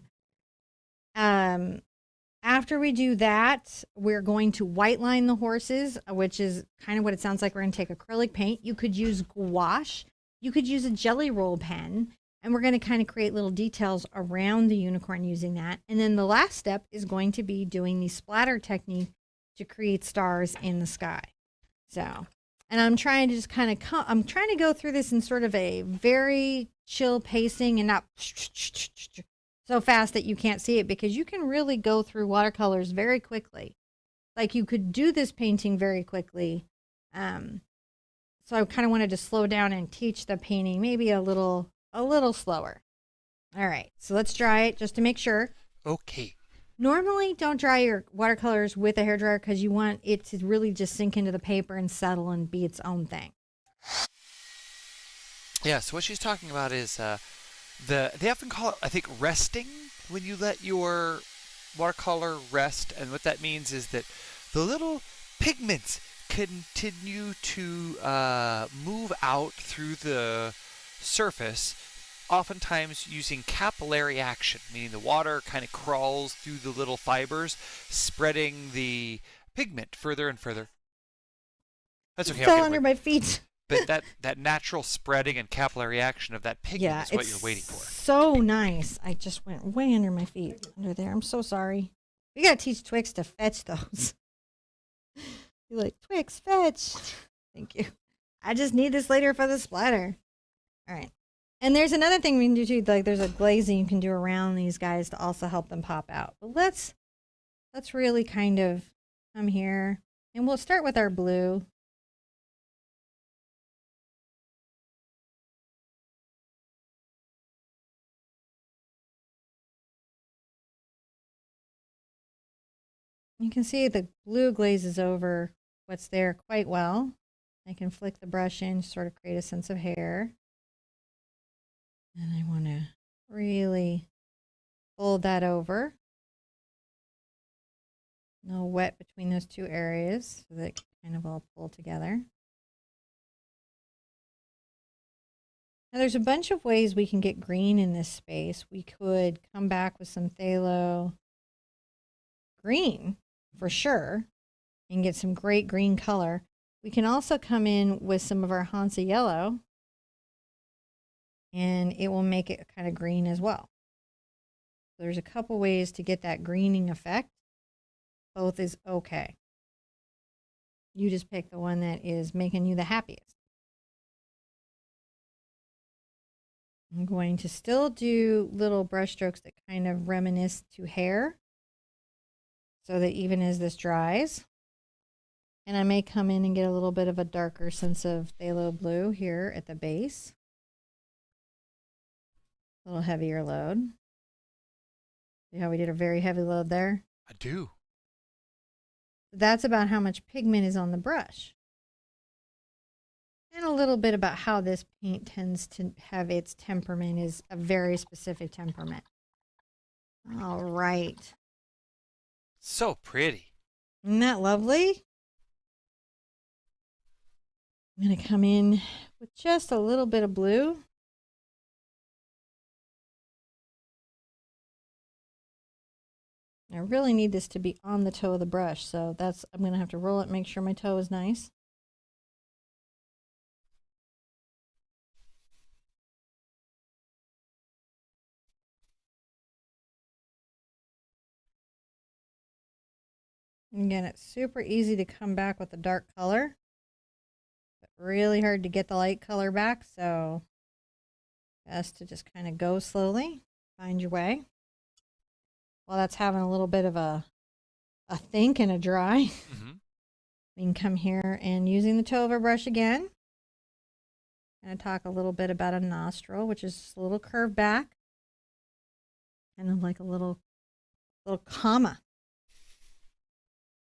After we do that, we're going to white line the horses, which is kind of what it sounds like. We're going to take acrylic paint. You could use gouache. You could use a jelly roll pen. And we're going to kind of create little details around the unicorn using that. And then the last step is going to be doing the splatter technique to create stars in the sky. So, and I'm trying to just kind of, I'm trying to go through this in sort of a very chill pacing and not so fast that you can't see it, because you can really go through watercolors very quickly. Like you could do this painting very quickly. So I kind of wanted to slow down and teach the painting maybe a little slower. All right, so let's dry it just to make sure. Okay. Normally, don't dry your watercolors with a hairdryer because you want it to really just sink into the paper and settle and be its own thing. Yeah, so what she's talking about is they often call it, I think, resting, when you let your watercolor rest. And what that means is that the little pigments continue to move out through the surface, oftentimes using capillary action, meaning the water kind of crawls through the little fibers, spreading the pigment further and further. That's okay. It fell under my feet. But that natural spreading and capillary action of that pigment is what you're waiting for. So nice. I just went way under my feet under there. I'm so sorry. We got to teach Twix to fetch those. You're like, Twix, fetch. Thank you. I just need this later for the splatter. All right. And there's another thing we can do too. Like there's a glazing you can do around these guys to also help them pop out. But let's really kind of come here. And we'll start with our blue. You can see the blue glazes over what's there quite well. I can flick the brush in to sort of create a sense of hair. And I want to really fold that over. No wet between those two areas so that it can kind of all pull together. Now there's a bunch of ways we can get green in this space. We could come back with some phthalo green for sure and get some great green color. We can also come in with some of our Hansa yellow and it will make it kind of green as well. So there's a couple ways to get that greening effect. Both is okay. You just pick the one that is making you the happiest. I'm going to still do little brush strokes that kind of reminisce to hair, so that even as this dries, and I may come in and get a little bit of a darker sense of phthalo blue here at the base. A little heavier load. See how we did a very heavy load there? I do. That's about how much pigment is on the brush. And a little bit about how this paint tends to have its temperament is a very specific temperament. All right. So pretty. Isn't that lovely? I'm going to come in with just a little bit of blue. I really need this to be on the toe of the brush, so I'm going to have to roll it, make sure my toe is nice. Again, it's super easy to come back with a dark color, but really hard to get the light color back, so best to just kind of go slowly, find your way. While that's having a little bit of a think and a dry, we can come here and using the toe of our brush again, and talk a little bit about a nostril, which is just a little curve back, kind of like a little comma.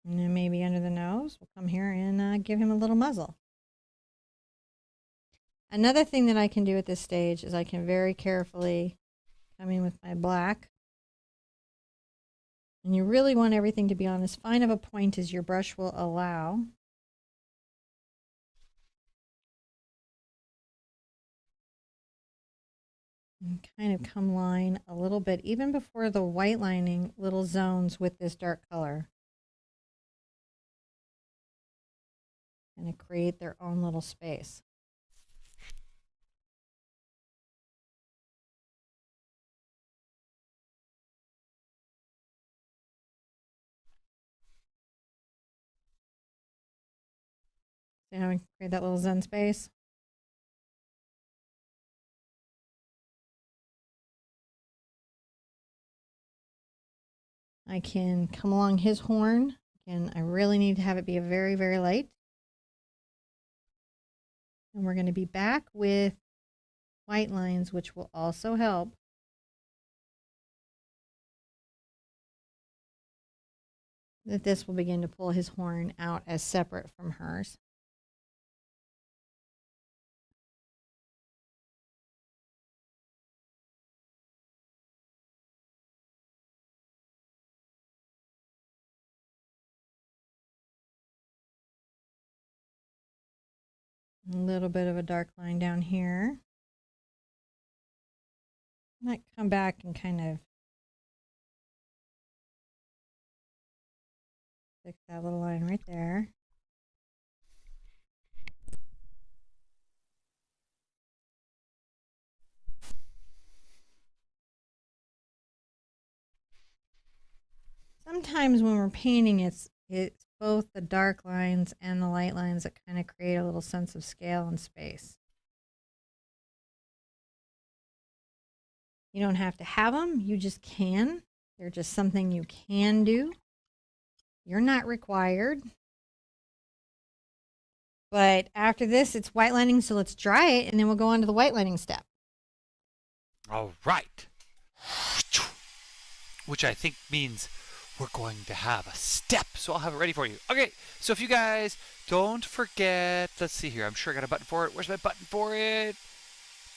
And then maybe under the nose, we'll come here and give him a little muzzle. Another thing that I can do at this stage is I can very carefully come in with my black. And you really want everything to be on as fine of a point as your brush will allow. And kind of come line a little bit, even before the white lining, little zones with this dark color. And create their own little space. See how we create that little zen space? I can come along his horn. Again, I really need to have it be a very, very light. And we're going to be back with white lines, which will also help. That this will begin to pull his horn out as separate from hers. A little bit of a dark line down here. Might come back and kind of fix that little line right there. Sometimes when we're painting, it's both the dark lines and the light lines that kind of create a little sense of scale and space. You don't have to have them, you just can. They're just something you can do. You're not required. But after this, it's white lining, so let's dry it, and then we'll go on to the white lining step. All right. Which I think means we're going to have a step, so I'll have it ready for you. Okay, so if you guys don't forget, let's see here, I'm sure I got a button for it. Where's my button for it?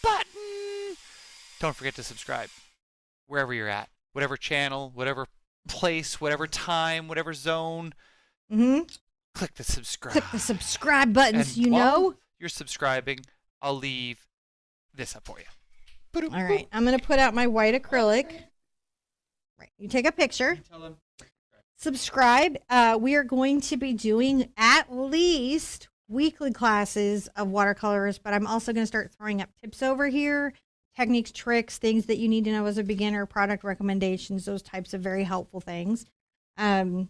Button! Don't forget to subscribe, wherever you're at, whatever channel, whatever place, whatever time, whatever zone. Click the subscribe. Click the subscribe button, so you know. You're subscribing, I'll leave this up for you. All right, I'm going to put out my white acrylic. Right, you take a picture. Subscribe. We are going to be doing at least weekly classes of watercolors, but I'm also going to start throwing up tips over here, techniques, tricks, things that you need to know as a beginner, product recommendations, those types of very helpful things. We're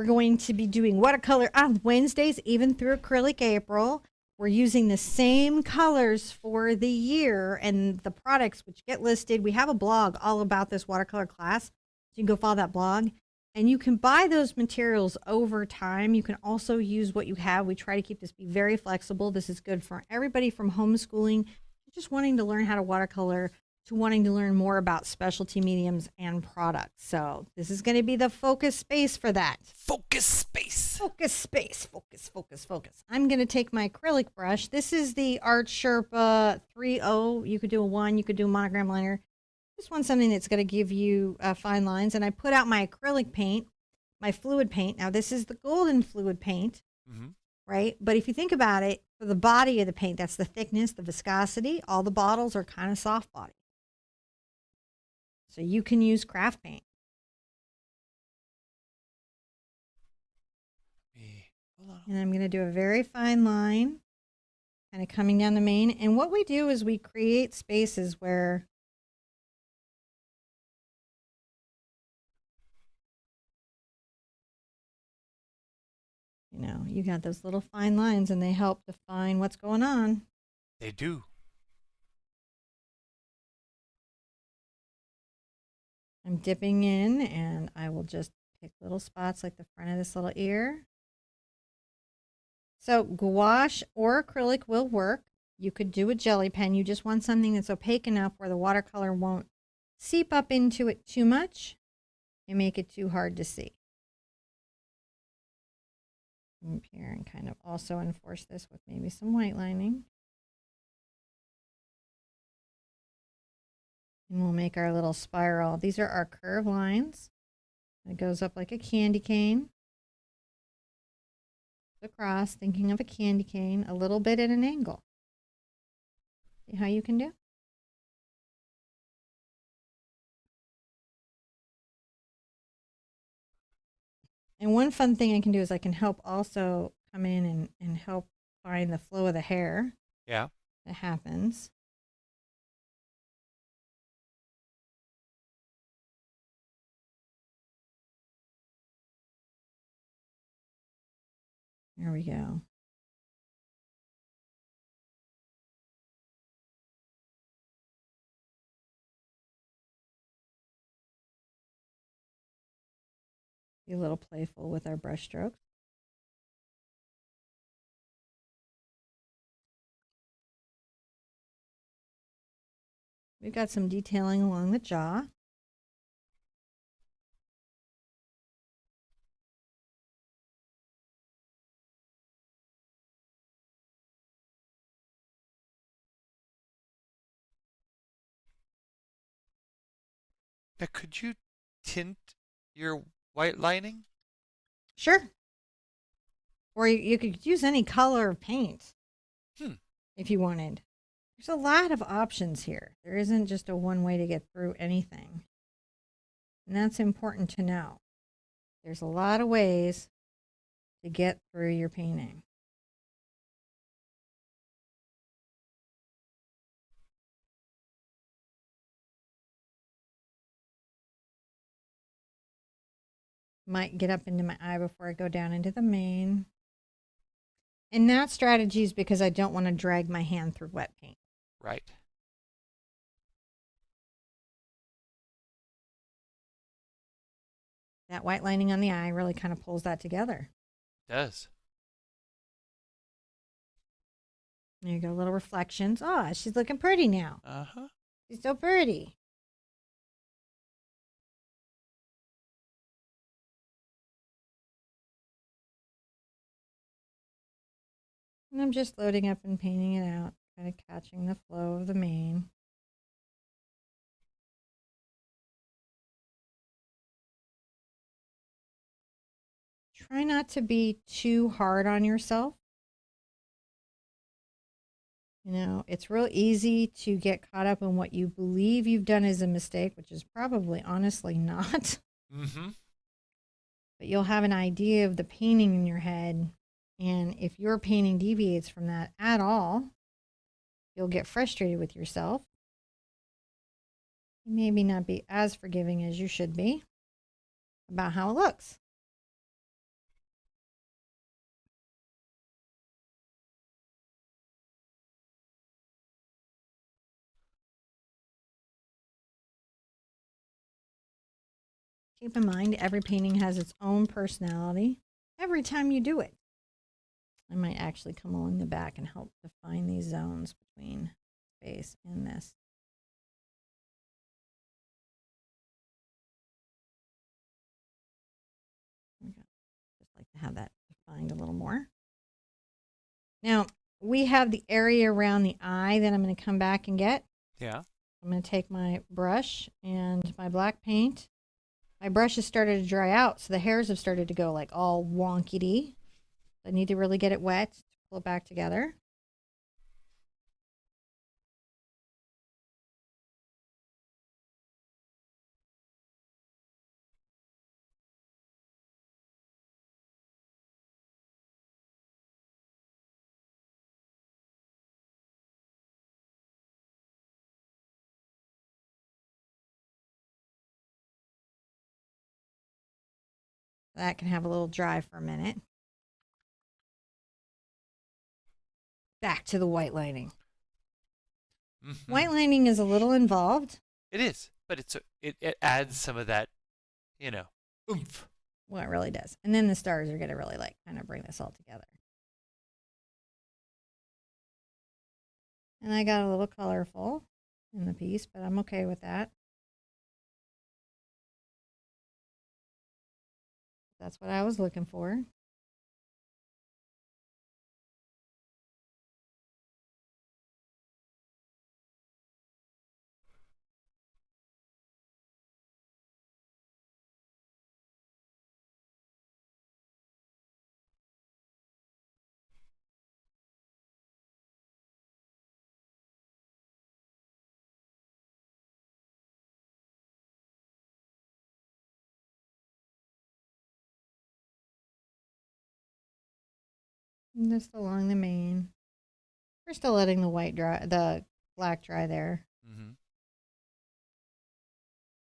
going to be doing watercolor on Wednesdays, even through acrylic April. we're using the same colors for the year and the products which get listed. We have a blog all about this watercolor class. So you can go follow that blog. And you can buy those materials over time. You can also use what you have. We try to keep this be very flexible. This is good for everybody from homeschooling, just wanting to learn how to watercolor, to wanting to learn more about specialty mediums and products. So this is going to be the focus space for that. Focus space. Focus space. Focus, focus, focus. I'm going to take my acrylic brush. This is the Art Sherpa 3.0. You could do a 1. You could do a monogram liner. Just want something that's going to give you fine lines. And I put out my acrylic paint, my fluid paint. Now, this is the golden fluid paint, right? But if you think about it, for the body of the paint, that's the thickness, the viscosity. All the bottles are kind of soft body. So you can use craft paint. And I'm going to do a very fine line, kind of coming down the main. And what we do is we create spaces where you got those little fine lines and they help define what's going on. They do. I'm dipping in and I will just pick little spots like the front of this little ear. So gouache or acrylic will work. You could do a jelly pen. You just want something that's opaque enough where the watercolor won't seep up into it too much and make it too hard to see. Up here and kind of also enforce this with maybe some white lining. And we'll make our little spiral. These are our curved lines. It goes up like a candy cane. Across, thinking of a candy cane, a little bit at an angle. See how you can do? And one fun thing I can do is I can help also come in and help find the flow of the hair. Yeah. That happens. There we go. Be a little playful with our brush strokes. We've got some detailing along the jaw. Now, could you tint your white lining? Sure. Or you could use any color of paint if you wanted. There's a lot of options here. There isn't just a one way to get through anything. And that's important to know. There's a lot of ways to get through your painting. Might get up into my eye before I go down into the main. And that strategy is because I don't want to drag my hand through wet paint. Right. That white lining on the eye really kind of pulls that together. It does. There you go, little reflections. Oh, she's looking pretty now. Uh-huh. She's so pretty. And I'm just loading up and painting it out, kind of catching the flow of the mane. Try not to be too hard on yourself. You know, it's real easy to get caught up in what you believe you've done as a mistake, which is probably honestly not. Mm-hmm. But you'll have an idea of the painting in your head. And if your painting deviates from that at all, you'll get frustrated with yourself. You maybe not be as forgiving as you should be about how it looks. Keep in mind, every painting has its own personality every time you do it. I might actually come along the back and help define these zones between space and this. Just like to have that defined a little more. Now, we have the area around the eye that I'm going to come back and get. Yeah. I'm going to take my brush and my black paint. My brush has started to dry out, so the hairs have started to go like all wonky-y. I need to really get it wet to pull it back together. That can have a little dry for a minute. Back to the white lining. Mm-hmm. White lining is a little involved. It is, but it adds some of that, you know, oomph. Well, it really does. And then the stars are going to really like kind of bring this all together. And I got a little colorful in the piece, but I'm okay with that. That's what I was looking for. And just along the mane. We're still letting the white dry, the black dry there. Mm-hmm.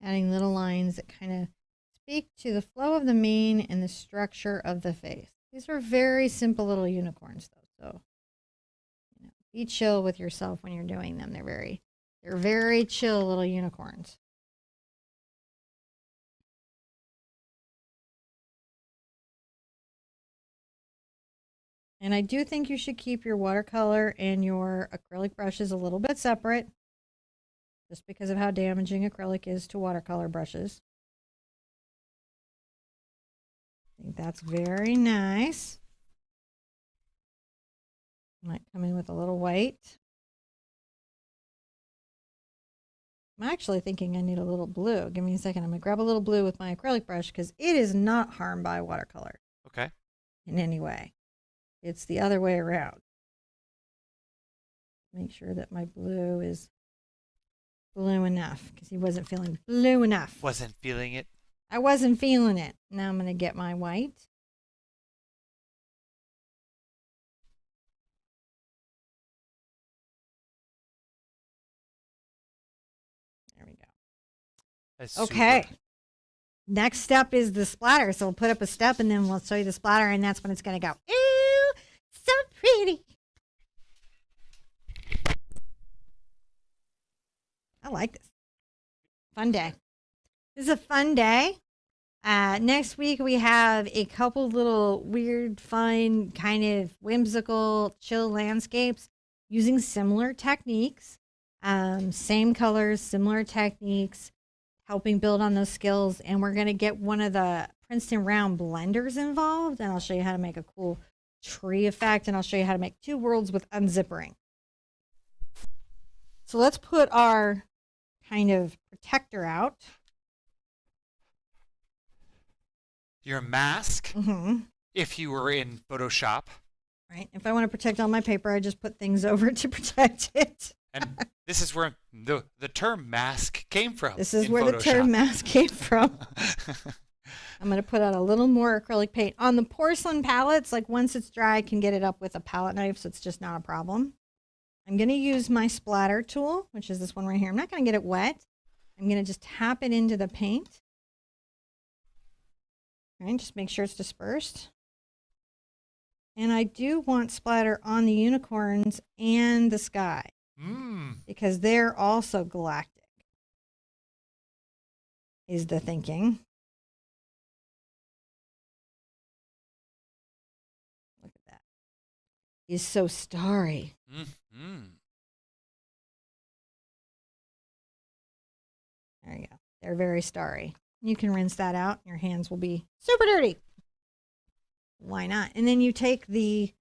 Adding little lines that kind of speak to the flow of the mane and the structure of the face. These are very simple little unicorns, though. So, you know, be chill with yourself when you're doing them. They're very chill little unicorns. And I do think you should keep your watercolor and your acrylic brushes a little bit separate, just because of how damaging acrylic is to watercolor brushes. I think that's very nice. Might come in with a little white. I'm actually thinking I need a little blue. Give me a second. I'm going to grab a little blue with my acrylic brush because it is not harmed by watercolor. Okay. In any way. It's the other way around. Make sure that my blue is blue enough because he wasn't feeling blue enough. Wasn't feeling it. I wasn't feeling it. Now I'm going to get my white. There we go. That's okay. super. Next step is the splatter. So we'll put up a step and then we'll show you the splatter and that's when it's going to go. Ew, so pretty. I like this. Fun day. This is a fun day. Next week we have a couple little weird, fun, kind of whimsical, chill landscapes using similar techniques. Same colors, similar techniques, helping build on those skills. And we're going to get one of the Princeton round blenders involved. And I'll show you how to make a cool tree effect. And I'll show you how to make two worlds with unzippering. So let's put our kind of protector out. Your mask, if you were in Photoshop. Right. If I want to protect all my paper, I just put things over it to protect it. And this is where the term mask came from. This is where the term mask came from. I'm going to put out a little more acrylic paint. On the porcelain palettes, like once it's dry, I can get it up with a palette knife, so it's just not a problem. I'm going to use my splatter tool, which is this one right here. I'm not going to get it wet. I'm going to just tap it into the paint. All right, just make sure it's dispersed. And I do want splatter on the unicorns and the sky because they're also galactic, is the thinking. is so starry. Mm-hmm. There you go. They're very starry. You can rinse that out. Your hands will be super dirty. Why not? And then you take the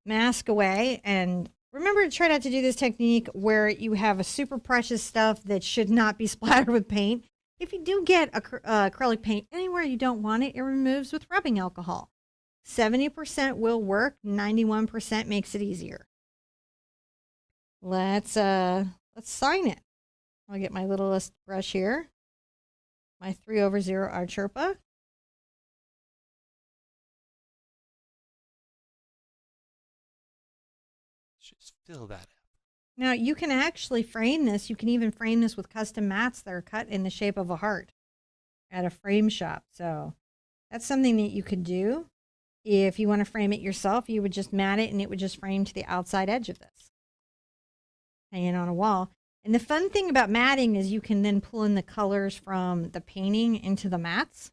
mask away, and remember to try not to do this technique where you have a super precious stuff that should not be splattered with paint. If you do get acrylic paint anywhere you don't want it, it removes with rubbing alcohol. 70% will work, 91% makes it easier. Let's sign it. I'll get my littlest brush here. My 3/0 Art Sherpa. Just fill that up. Now, you can actually frame this. You can even frame this with custom mats that are cut in the shape of a heart at a frame shop. So that's something that you could do. If you want to frame it yourself, you would just mat it and it would just frame to the outside edge of this. Hanging on a wall. And the fun thing about matting is you can then pull in the colors from the painting into the mats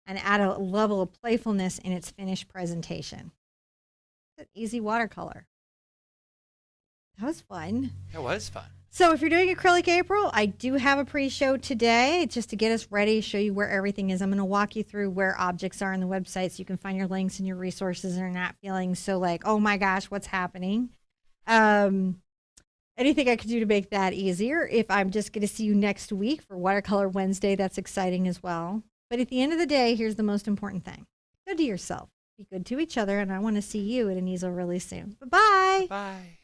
and add a level of playfulness in its finished presentation. It's an easy watercolor. That was fun. That was fun. So if you're doing acrylic April, I do have a pre-show today just to get us ready, show you where everything is. I'm going to walk you through where objects are on the website so you can find your links and your resources and are not feeling so like, oh my gosh, what's happening? Anything I could do to make that easier. If I'm just going to see you next week for Watercolor Wednesday, that's exciting as well. But at the end of the day, here's the most important thing. Good to yourself. Be good to each other, and I want to see you at an easel really soon. Bye-bye. Bye.